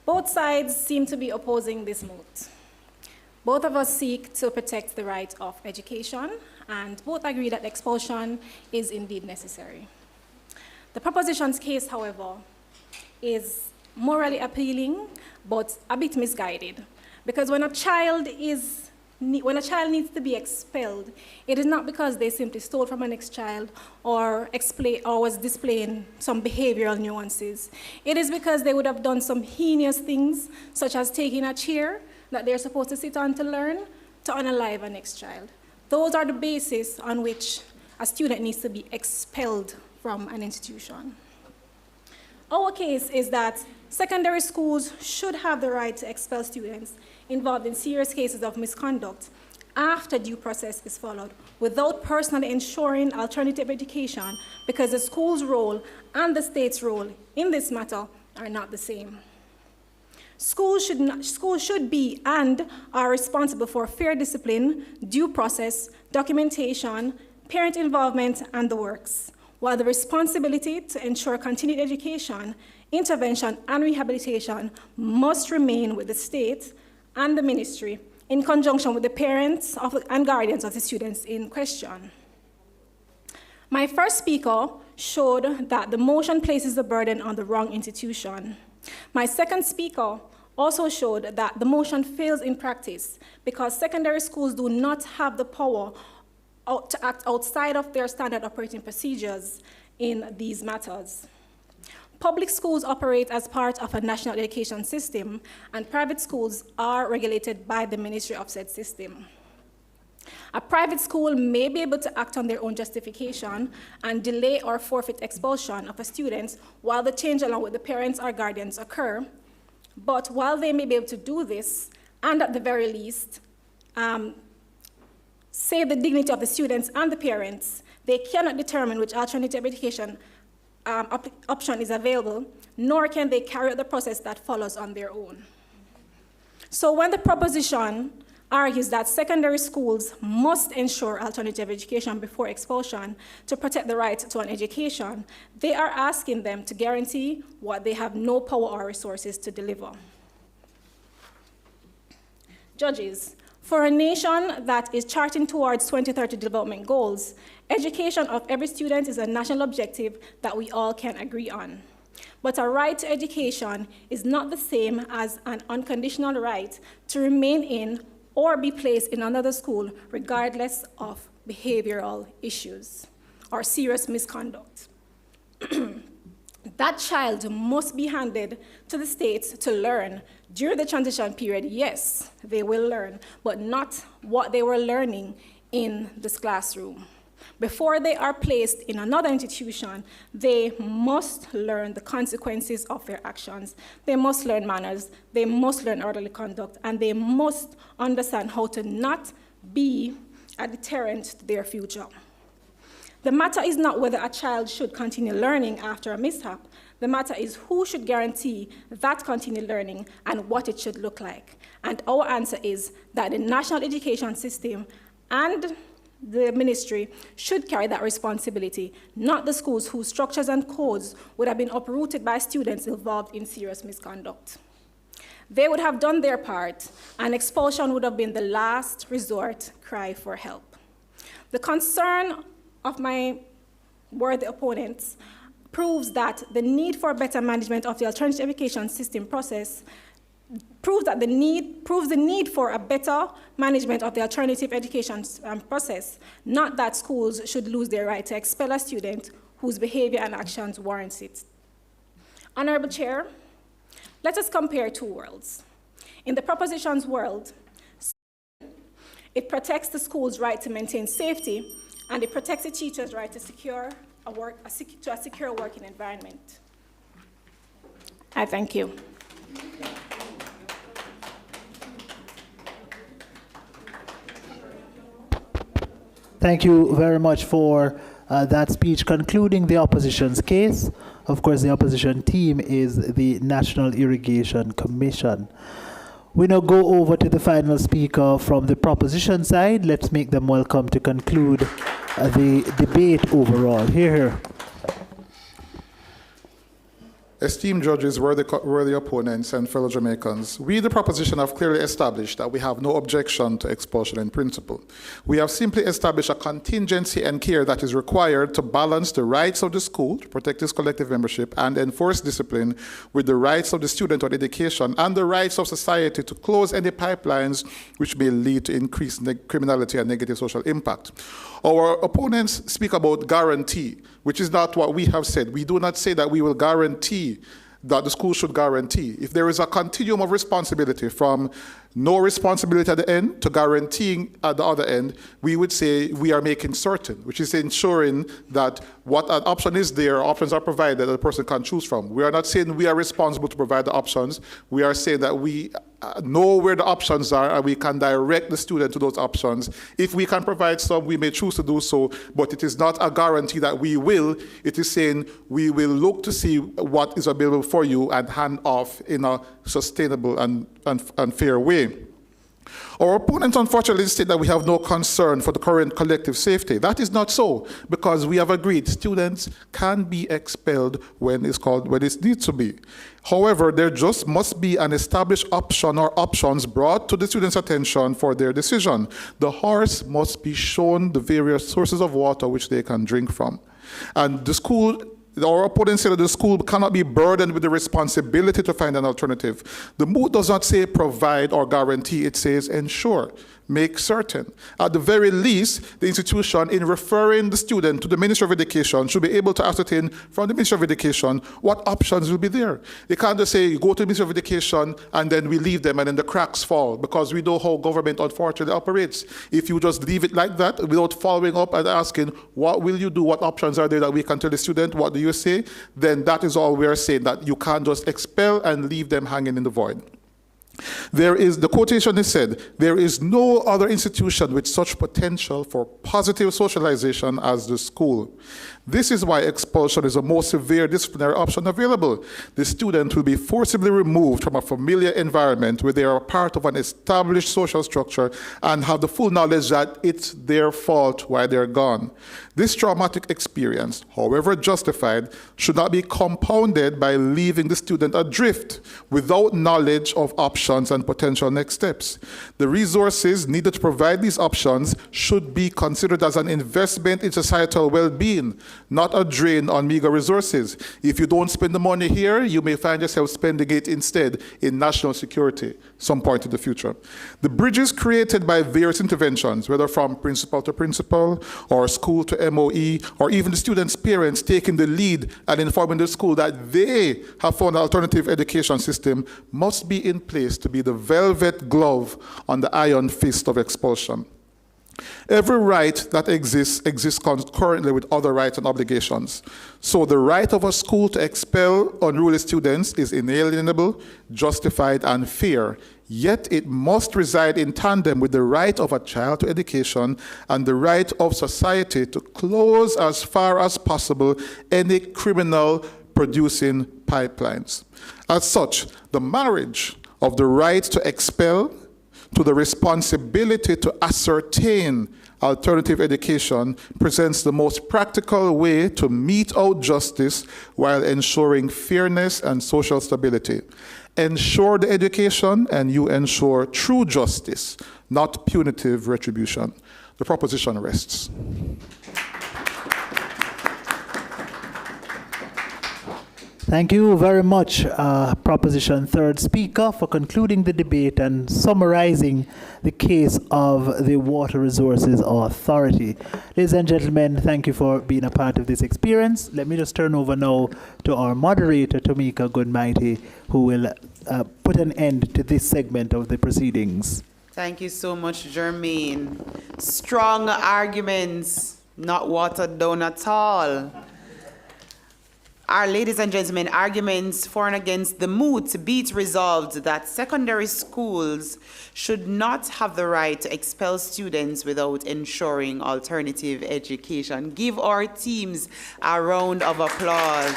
[SPEAKER 7] Both sides seem to be opposing this moot. Both of us seek to protect the right of education, and both agree that expulsion is indeed necessary. The proposition's case, however, is morally appealing, but a bit misguided, because when a child needs to be expelled, it is not because they simply stole from an next child or was displaying some behavioral nuances. It is because they would have done some heinous things, such as taking a chair that they're supposed to sit on to learn, to unalive a next child. Those are the basis on which a student needs to be expelled from an institution. Our case is that secondary schools should have the right to expel students involved in serious cases of misconduct after due process is followed, without personally ensuring alternative education, because the school's role and the state's role in this matter are not the same. Schools should be and are responsible for fair discipline, due process, documentation, parent involvement, and the works, while the responsibility to ensure continued education, intervention, and rehabilitation must remain with the state and the ministry in conjunction with the parents and guardians of the students in question. My first speaker showed that the motion places the burden on the wrong institution. My second speaker also showed that the motion fails in practice because secondary schools do not have the power to act outside of their standard operating procedures in these matters. Public schools operate as part of a national education system, and private schools are regulated by the Ministry of said system. A private school may be able to act on their own justification and delay or forfeit expulsion of a student while the change along with the parents or guardians occur. But while they may be able to do this, and at the very least, save the dignity of the students and the parents, they cannot determine which alternative education option is available, nor can they carry out the process that follows on their own. So when the proposition argues that secondary schools must ensure alternative education before expulsion to protect the right to an education, they are asking them to guarantee what they have no power or resources to deliver. Judges, for a nation that is charting towards 2030 development goals, education of every student is a national objective that we all can agree on. But a right to education is not the same as an unconditional right to remain in or be placed in another school regardless of behavioral issues or serious misconduct. That child must be handed to the state to learn. During the transition period, yes, they will learn, but not what they were learning in this classroom. Before they are placed in another institution, they must learn the consequences of their actions. They must learn manners, they must learn orderly conduct, and they must understand how to not be a deterrent to their future. The matter is not whether a child should continue learning after a mishap. The matter is who should guarantee that continued learning and what it should look like. And our answer is that the national education system and the ministry should carry that responsibility, not the schools whose structures and codes would have been uprooted by students involved in serious misconduct. They would have done their part, and expulsion would have been the last resort cry for help. The concern of my worthy opponents proves that the need for better management of the alternative education system process proves the need for a better management of the alternative education process, not that schools should lose their right to expel a student whose behavior and actions warrants it. Honorable Chair, let us compare two worlds. In the proposition's world, it protects the school's right to maintain safety, and it protects the teacher's right to a secure working environment. I thank you.
[SPEAKER 8] Thank you very much for that speech concluding the opposition's case. Of course, the opposition team is the National Irrigation Commission. We now go over to the final speaker from the proposition side. Let's make them welcome to conclude the debate overall. Here.
[SPEAKER 4] Esteemed judges, worthy opponents, and fellow Jamaicans, we, the proposition, have clearly established that we have no objection to expulsion in principle. We have simply established a contingency and care that is required to balance the rights of the school to protect its collective membership and enforce discipline with the rights of the student on education and the rights of society to close any pipelines which may lead to increased criminality and negative social impact. Our opponents speak about guarantee, which is not what we have said. We do not say that we will guarantee that the school should guarantee. If there is a continuum of responsibility from no responsibility at the end to guaranteeing at the other end, we would say we are making certain, which is ensuring that what an option is there, options are provided that the person can choose from. We are not saying we are responsible to provide the options. We are saying that we know where the options are and we can direct the student to those options. If we can provide some, we may choose to do so, but it is not a guarantee that we will. It is saying we will look to see what is available for you and hand off in a sustainable and fair way. Our opponents unfortunately state that we have no concern for the current collective safety. That is not so, because we have agreed students can be expelled when it needs to be. However, there just must be an established option or options brought to the student's attention for their decision. The horse must be shown the various sources of water which they can drink from. And the school, our opponents say that the school cannot be burdened with the responsibility to find an alternative. The mood does not say provide or guarantee, it says ensure, make certain. At the very least, the institution, in referring the student to the Ministry of Education, should be able to ascertain from the Ministry of Education what options will be there. They can't just say, go to the Ministry of Education, and then we leave them, and then the cracks fall, because we know how government unfortunately operates. If you just leave it like that, without following up and asking, what will you do, what options are there that we can tell the student, what do you say, then that is all we are saying, that you can't just expel and leave them hanging in the void. The quotation is said, there is no other institution with such potential for positive socialization as the school. This is why expulsion is the most severe disciplinary option available. The student will be forcibly removed from a familiar environment where they are a part of an established social structure and have the full knowledge that it's their fault why they're gone. This traumatic experience, however justified, should not be compounded by leaving the student adrift without knowledge of options and potential next steps. The resources needed to provide these options should be considered as an investment in societal well-being, not a drain on meager resources. If you don't spend the money here, you may find yourself spending it instead in national security some point in the future. The bridges created by various interventions, whether from principal to principal, or school to MOE, or even the students' parents taking the lead and informing the school that they have found an alternative education system, must be in place to be the velvet glove on the iron fist of expulsion. Every right that exists concurrently with other rights and obligations. So the right of a school to expel unruly students is inalienable, justified, and fair. Yet it must reside in tandem with the right of a child to education and the right of society to close as far as possible any criminal producing pipelines. As such, the marriage of the right to expel to the responsibility to ascertain alternative education presents the most practical way to mete out justice while ensuring fairness and social stability. Ensure the education and you ensure true justice, not punitive retribution. The proposition rests.
[SPEAKER 8] Thank you very much, Proposition Third Speaker, for concluding the debate and summarizing the case of the Water Resources Authority. Ladies and gentlemen, thank you for being a part of this experience. Let me just turn over now to our moderator, Tomika Goodmighty, who will put an end to this segment of the proceedings.
[SPEAKER 1] Thank you so much, Jermaine. Strong arguments, not watered down at all. Our ladies and gentlemen, arguments for and against the moot be it resolved that secondary schools should not have the right to expel students without ensuring alternative education. Give our teams a round of applause.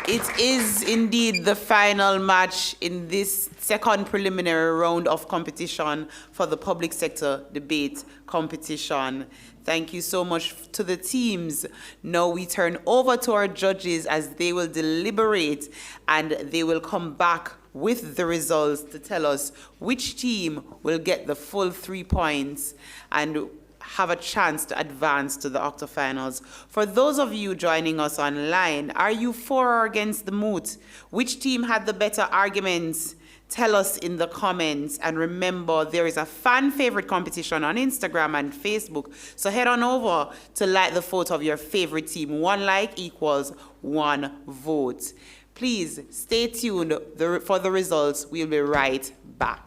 [SPEAKER 1] It is indeed the final match in this second preliminary round of competition for the public sector debate competition. Thank you so much to the teams. Now we turn over to our judges as they will deliberate and they will come back with the results to tell us which team will get the full 3 points and have a chance to advance to the octafinals. For those of you joining us online, are you for or against the moot? Which team had the better arguments? Tell us in the comments. And remember, there is a fan favorite competition on Instagram and Facebook. So head on over to like the photo of your favorite team. 1 like equals 1 vote. Please stay tuned for the results. We'll be right back.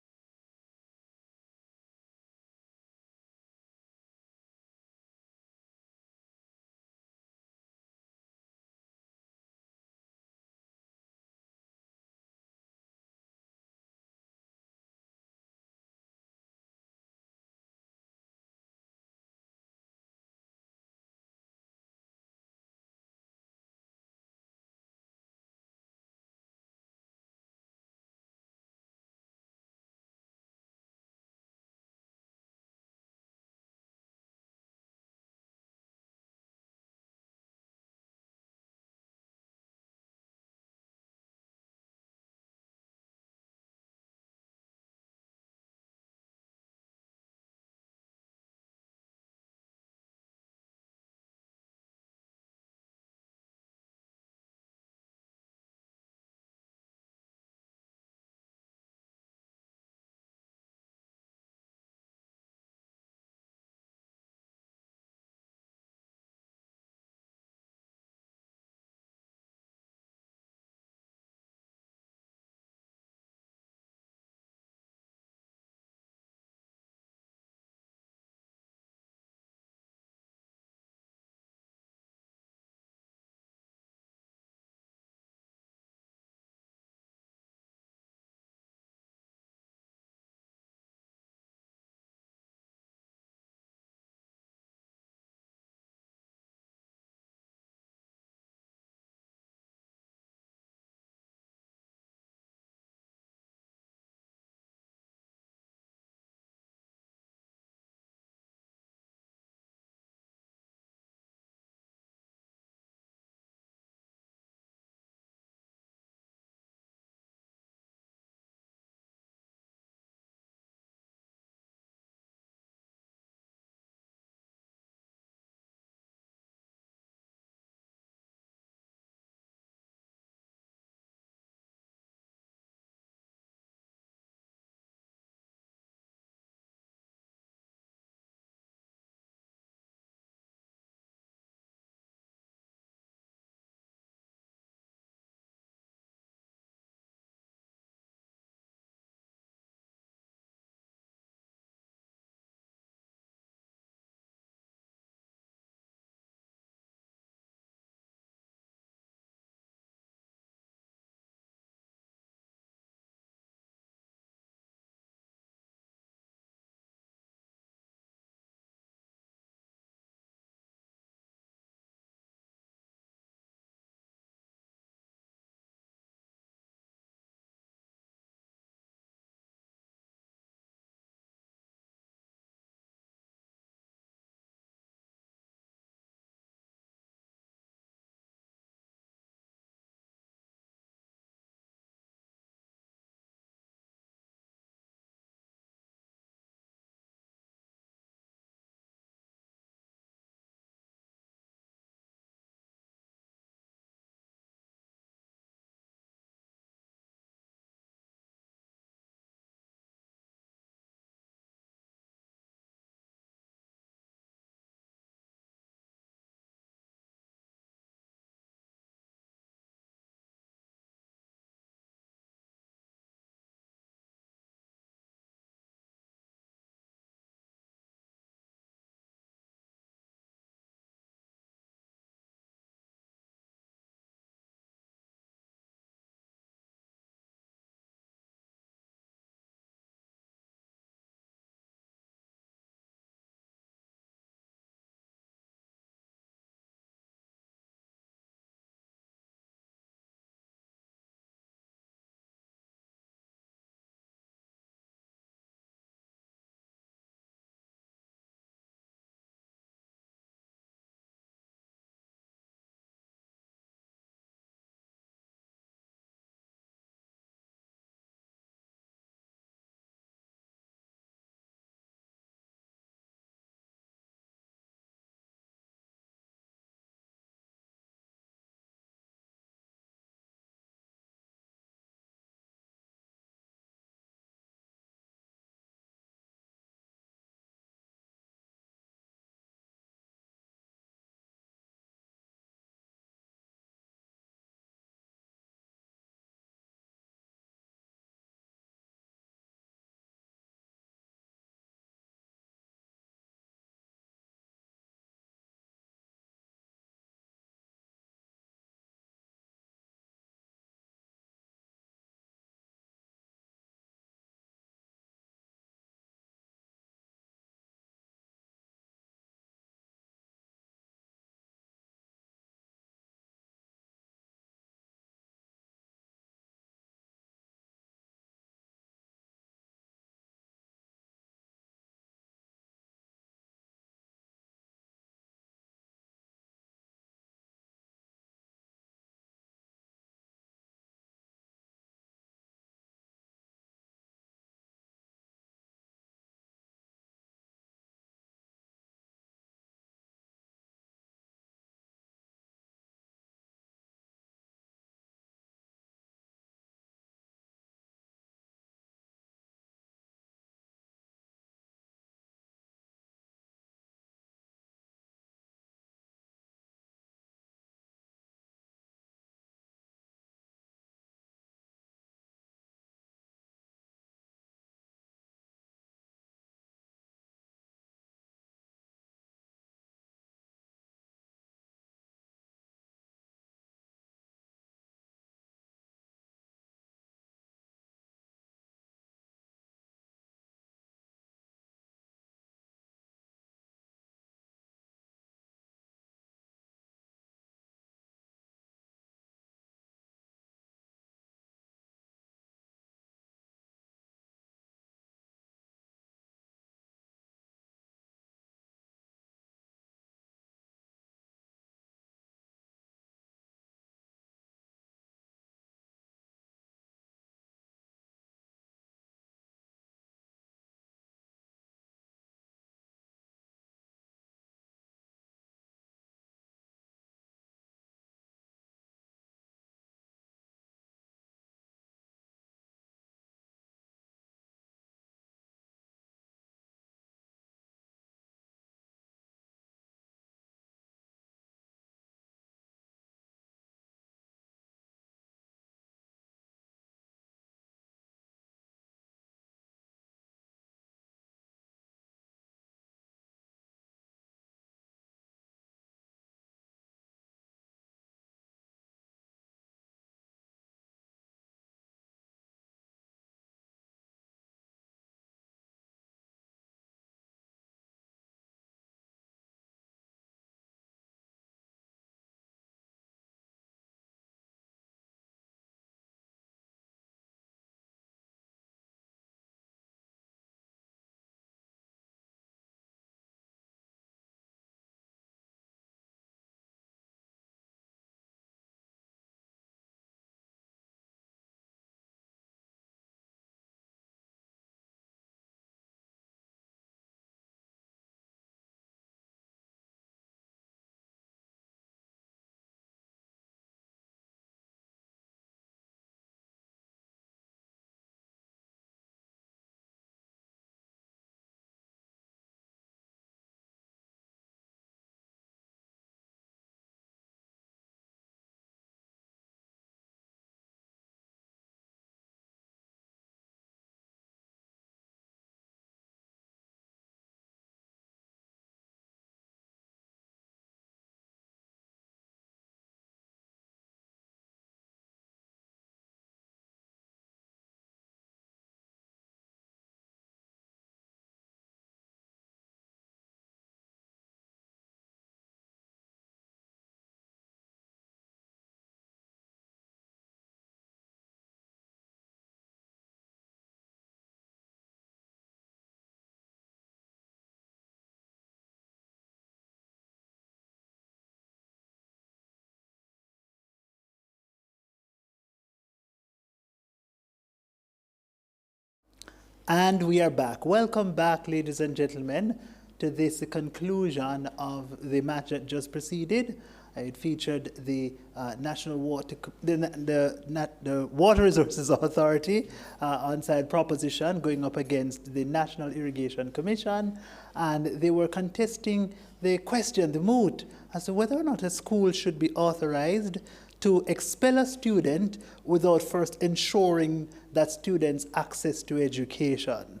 [SPEAKER 8] And we are back. Welcome back, ladies and gentlemen, to this conclusion of the match that just proceeded. It featured the National Water, the Water Resources Authority on-side proposition going up against the National Irrigation Commission, and they were contesting the question, the moot, as to whether or not a school should be authorized to expel a student without first ensuring that students' access to education.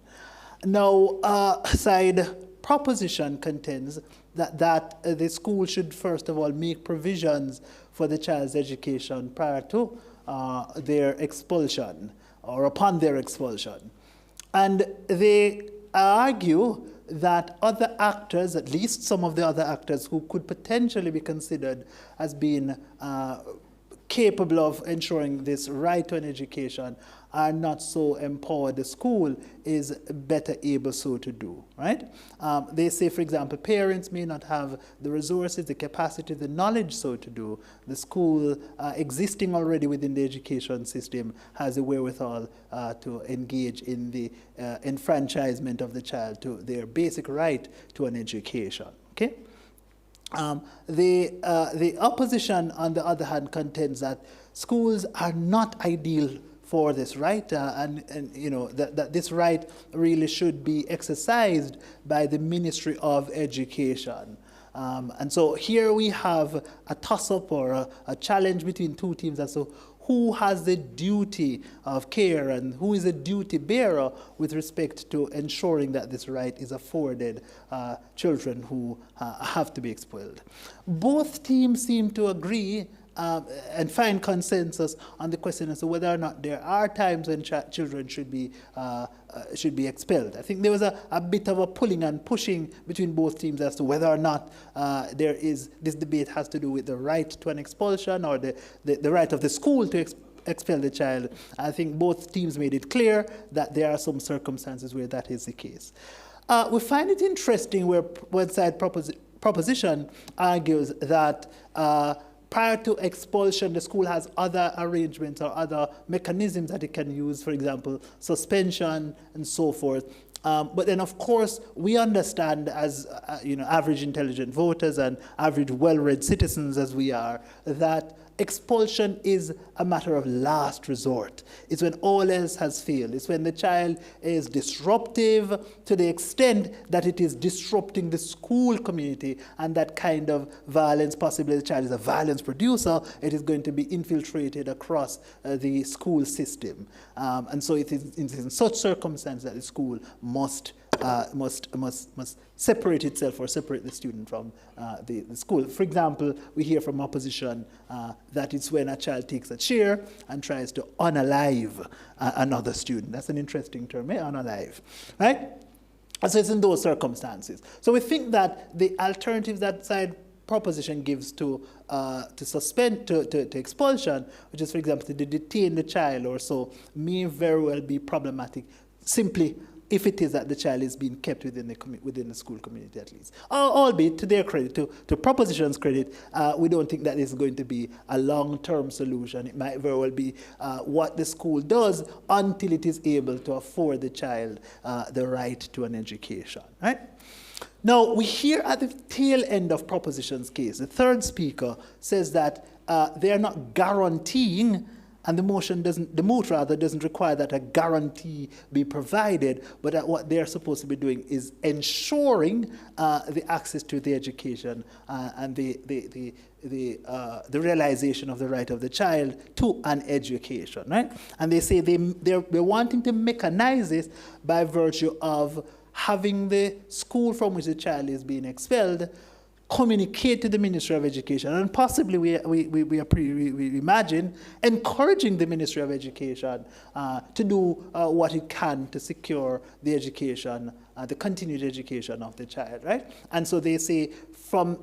[SPEAKER 8] Now, side proposition contends that the school should first of all make provisions for the child's education prior to their expulsion or upon their expulsion. And they argue that other actors, at least some of the other actors who could potentially be considered as being capable of ensuring this right to an education, are not so empowered. The school is better able so to do, right? They say, for example, parents may not have the resources, the capacity, the knowledge so to do. The school existing already within the education system has the wherewithal to engage in the enfranchisement of the child to their basic right to an education, okay? The opposition, on the other hand, contends that schools are not ideal for this right, and you know that this right really should be exercised by the Ministry of Education. And so here we have a toss-up or a challenge between two teams as to who has the duty of care and who is a duty bearer with respect to ensuring that this right is afforded children who have to be expelled. Both teams seem to agree and find consensus on the question as to whether or not there are times when children should be expelled. I think there was a bit of a pulling and pushing between both teams as to whether or not this debate has to do with the right to an expulsion or the right of the school to expel the child. I think both teams made it clear that there are some circumstances where that is the case. We find it interesting where one side proposition argues that prior to expulsion, the school has other arrangements or other mechanisms that it can use, for example, suspension and so forth. But then, of course, we understand as average intelligent voters and average well-read citizens as we are, that expulsion is a matter of last resort. It's when all else has failed. It's when the child is disruptive to the extent that it is disrupting the school community, and that kind of violence, possibly the child is a violence producer, it is going to be infiltrated across the school system. And so it is in such circumstances that the school must separate itself or separate the student from the school. For example, we hear from opposition that it's when a child takes a chair and tries to unalive another student. That's an interesting term, unalive, right? And so it's in those circumstances. So we think that the alternative that side proposition gives to suspend, to expulsion, which is, for example, to detain the child or so, may very well be problematic simply if it is that the child is being kept within the school community at least. Albeit, to their credit, to proposition's credit, we don't think that is going to be a long-term solution. It might very well be what the school does until it is able to afford the child the right to an education, right? Now, we hear at the tail end of proposition's case, the third speaker says that they are not guaranteeing, and the moot doesn't require that a guarantee be provided, but that what they're supposed to be doing is ensuring the access to the education and the realization of the right of the child to an education, right? And they say they're wanting to mechanize this by virtue of having the school from which the child is being expelled communicate to the Ministry of Education, and possibly we imagine encouraging the Ministry of Education to do what it can to secure the education, the continued education of the child, right? And so they say,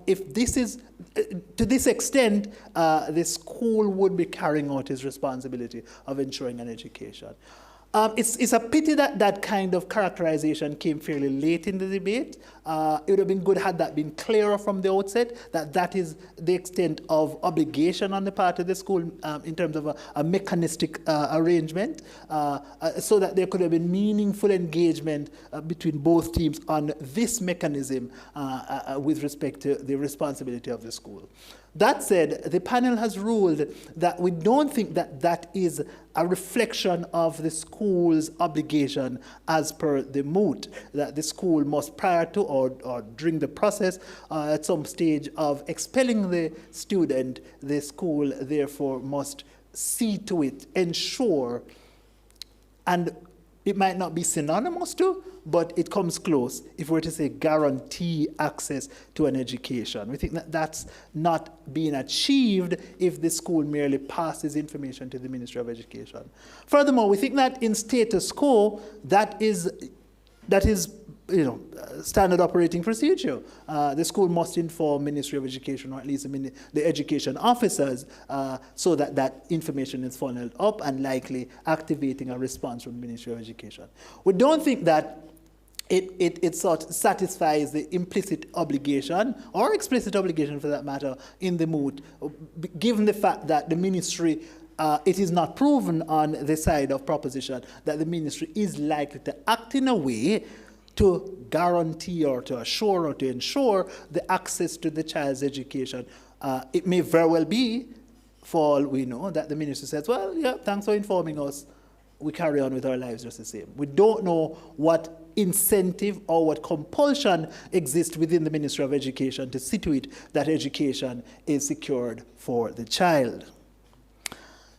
[SPEAKER 8] if this is to this extent, the school would be carrying out its responsibility of ensuring an education. It's a pity that that kind of characterization came fairly late in the debate. It would have been good had that been clearer from the outset, that that is the extent of obligation on the part of the school in terms of a mechanistic arrangement, so that there could have been meaningful engagement between both teams on this mechanism with respect to the responsibility of the school. That said, the panel has ruled that we don't think that that is a reflection of the school's obligation as per the moot, that the school must, prior to or during the process, at some stage of expelling the student, the school therefore must see to it, ensure, and it might not be synonymous to, but it comes close if we're to say guarantee access to an education. We think that that's not being achieved if the school merely passes information to the Ministry of Education. Furthermore, we think that in status quo, that is standard operating procedure. The school must inform Ministry of Education, or at least the education officers, so that that information is funneled up and likely activating a response from the Ministry of Education. We don't think that it sort of satisfies the implicit obligation, or explicit obligation for that matter, in the moot, given the fact that the ministry, it is not proven on the side of proposition that the ministry is likely to act in a way to guarantee or to assure or to ensure the access to the child's education. It may very well be, for all we know, that the ministry says, well, yeah, thanks for informing us, we carry on with our lives just the same. We don't know what incentive or what compulsion exists within the Ministry of Education to see to it that education is secured for the child.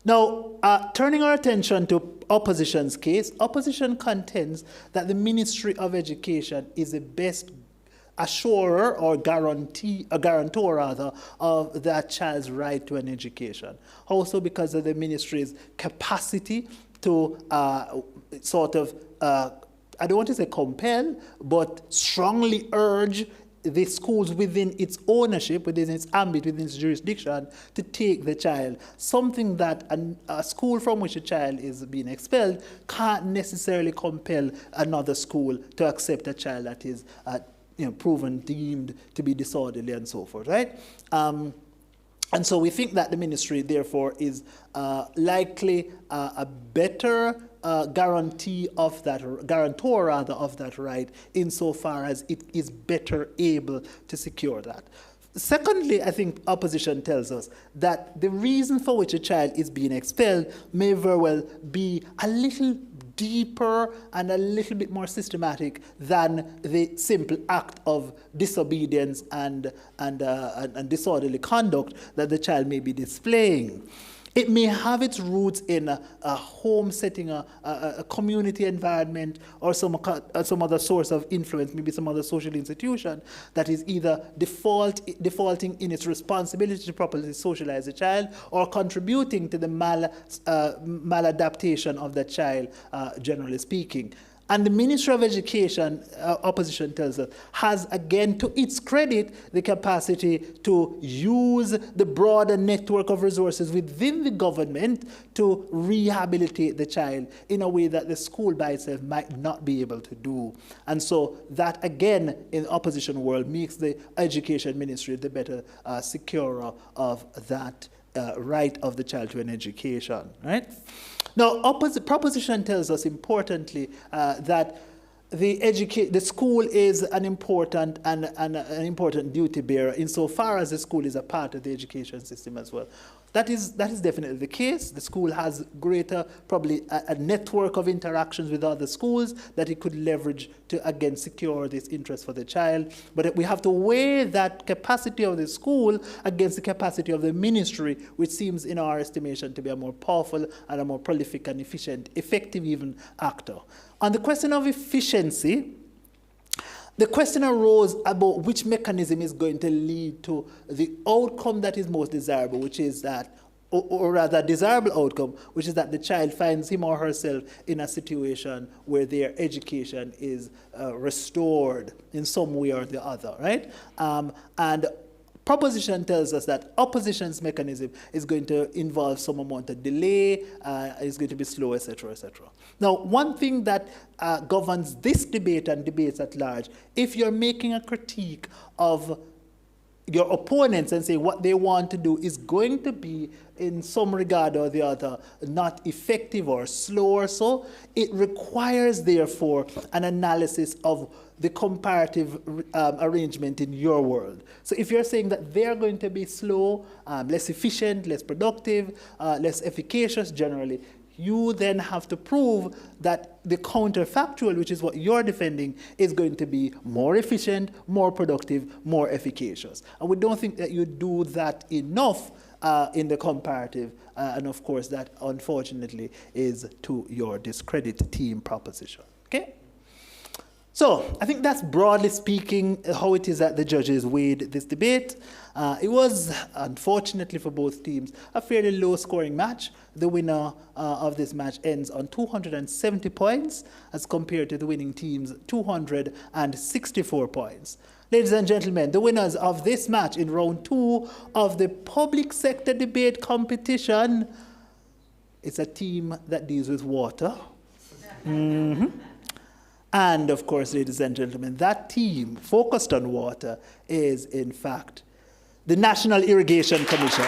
[SPEAKER 8] Now, turning our attention to opposition's case, opposition contends that the Ministry of Education is the best assurer or guarantor rather, of that child's right to an education. Also because of the ministry's capacity to I don't want to say compel, but strongly urge the schools within its ownership, within its ambit, within its jurisdiction, to take the child. Something that a school from which a child is being expelled can't necessarily compel another school to accept a child that is proven deemed to be disorderly and so forth, right? And so we think that the ministry, therefore, is likely a better guarantor of that right, insofar as it is better able to secure that. Secondly, I think opposition tells us that the reason for which a child is being expelled may very well be a little deeper and a little bit more systematic than the simple act of disobedience and disorderly conduct that the child may be displaying. It may have its roots in a home setting, a community environment, or some other source of influence, maybe some other social institution that is either defaulting in its responsibility to properly socialize the child, or contributing to the maladaptation of the child, generally speaking. And the Ministry of Education, opposition tells us, has again, to its credit, the capacity to use the broader network of resources within the government to rehabilitate the child in a way that the school by itself might not be able to do. And so that, again, in the opposition world, makes the Education Ministry the better securer of that right of the child to an education, right? Now, proposition tells us importantly that the school is an important duty bearer insofar as the school is a part of the education system as well. That is definitely the case. The school has greater, probably a network of interactions with other schools that it could leverage to, again, secure this interest for the child. But we have to weigh that capacity of the school against the capacity of the ministry, which seems, in our estimation, to be a more powerful and a more prolific and efficient, effective even actor. On the question of efficiency, the question arose about which mechanism is going to lead to the outcome that is most desirable, which is that, or rather desirable outcome, which is that the child finds him or herself in a situation where their education is restored in some way or the other, right? And Proposition tells us that opposition's mechanism is going to involve some amount of delay, is going to be slow, etc., etc. Now, one thing that governs this debate and debates at large, if you're making a critique of your opponents and say what they want to do is going to be, in some regard or the other, not effective or slow or so, it requires, therefore, an analysis of the comparative arrangement in your world. So if you're saying that they're going to be slow, less efficient, less productive, less efficacious generally, you then have to prove that the counterfactual, which is what you're defending, is going to be more efficient, more productive, more efficacious. And we don't think that you do that enough in the comparative. And of course, that unfortunately is to your discredit team proposition. Okay? So I think that's broadly speaking how it is that the judges weighed this debate. It was, unfortunately for both teams, a fairly low-scoring match. The winner of this match ends on 270 points as compared to the winning team's 264 points. Ladies and gentlemen, the winners of this match in round 2 of the public sector debate competition is a team that deals with water. And of course, ladies and gentlemen, that team focused on water is, in fact, the National Irrigation Commission.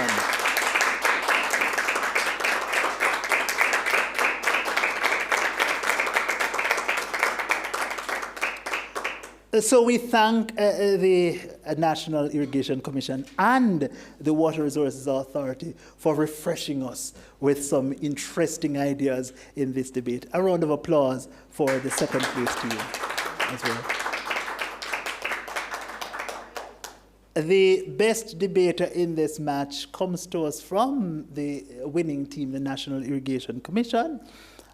[SPEAKER 8] So we thank the National Irrigation Commission and the Water Resources Authority for refreshing us with some interesting ideas in this debate. A round of applause for the second place team as well. The best debater in this match comes to us from the winning team, the National Irrigation Commission.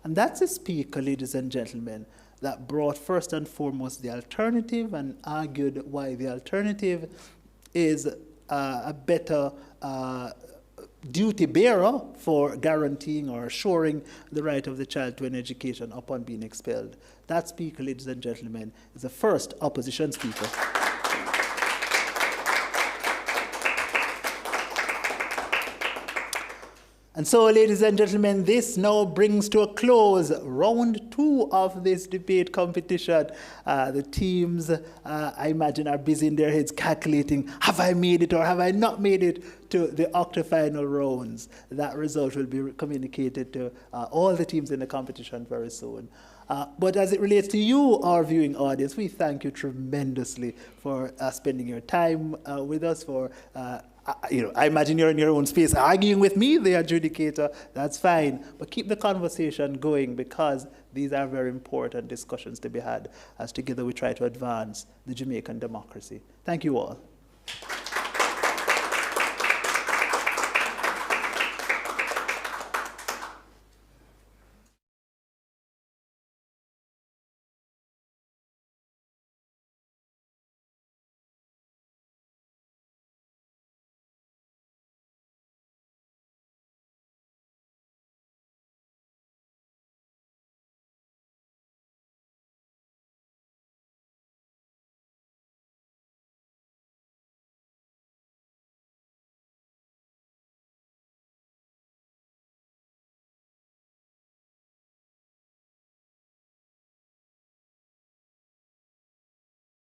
[SPEAKER 8] And that's a speaker, ladies and gentlemen, that brought first and foremost the alternative and argued why the alternative is a better duty bearer for guaranteeing or assuring the right of the child to an education upon being expelled. That speaker, ladies and gentlemen, is the first opposition speaker. And so, ladies and gentlemen, this now brings to a close round 2 of this debate competition. The teams, I imagine, are busy in their heads calculating, have I made it or have I not made it to the octafinal rounds? That result will be communicated to all the teams in the competition very soon. But as it relates to you, our viewing audience, we thank you tremendously for spending your time with us, for I imagine you're in your own space arguing with me, the adjudicator. That's fine. But keep the conversation going, because these are very important discussions to be had as together we try to advance the Jamaican democracy. Thank you all.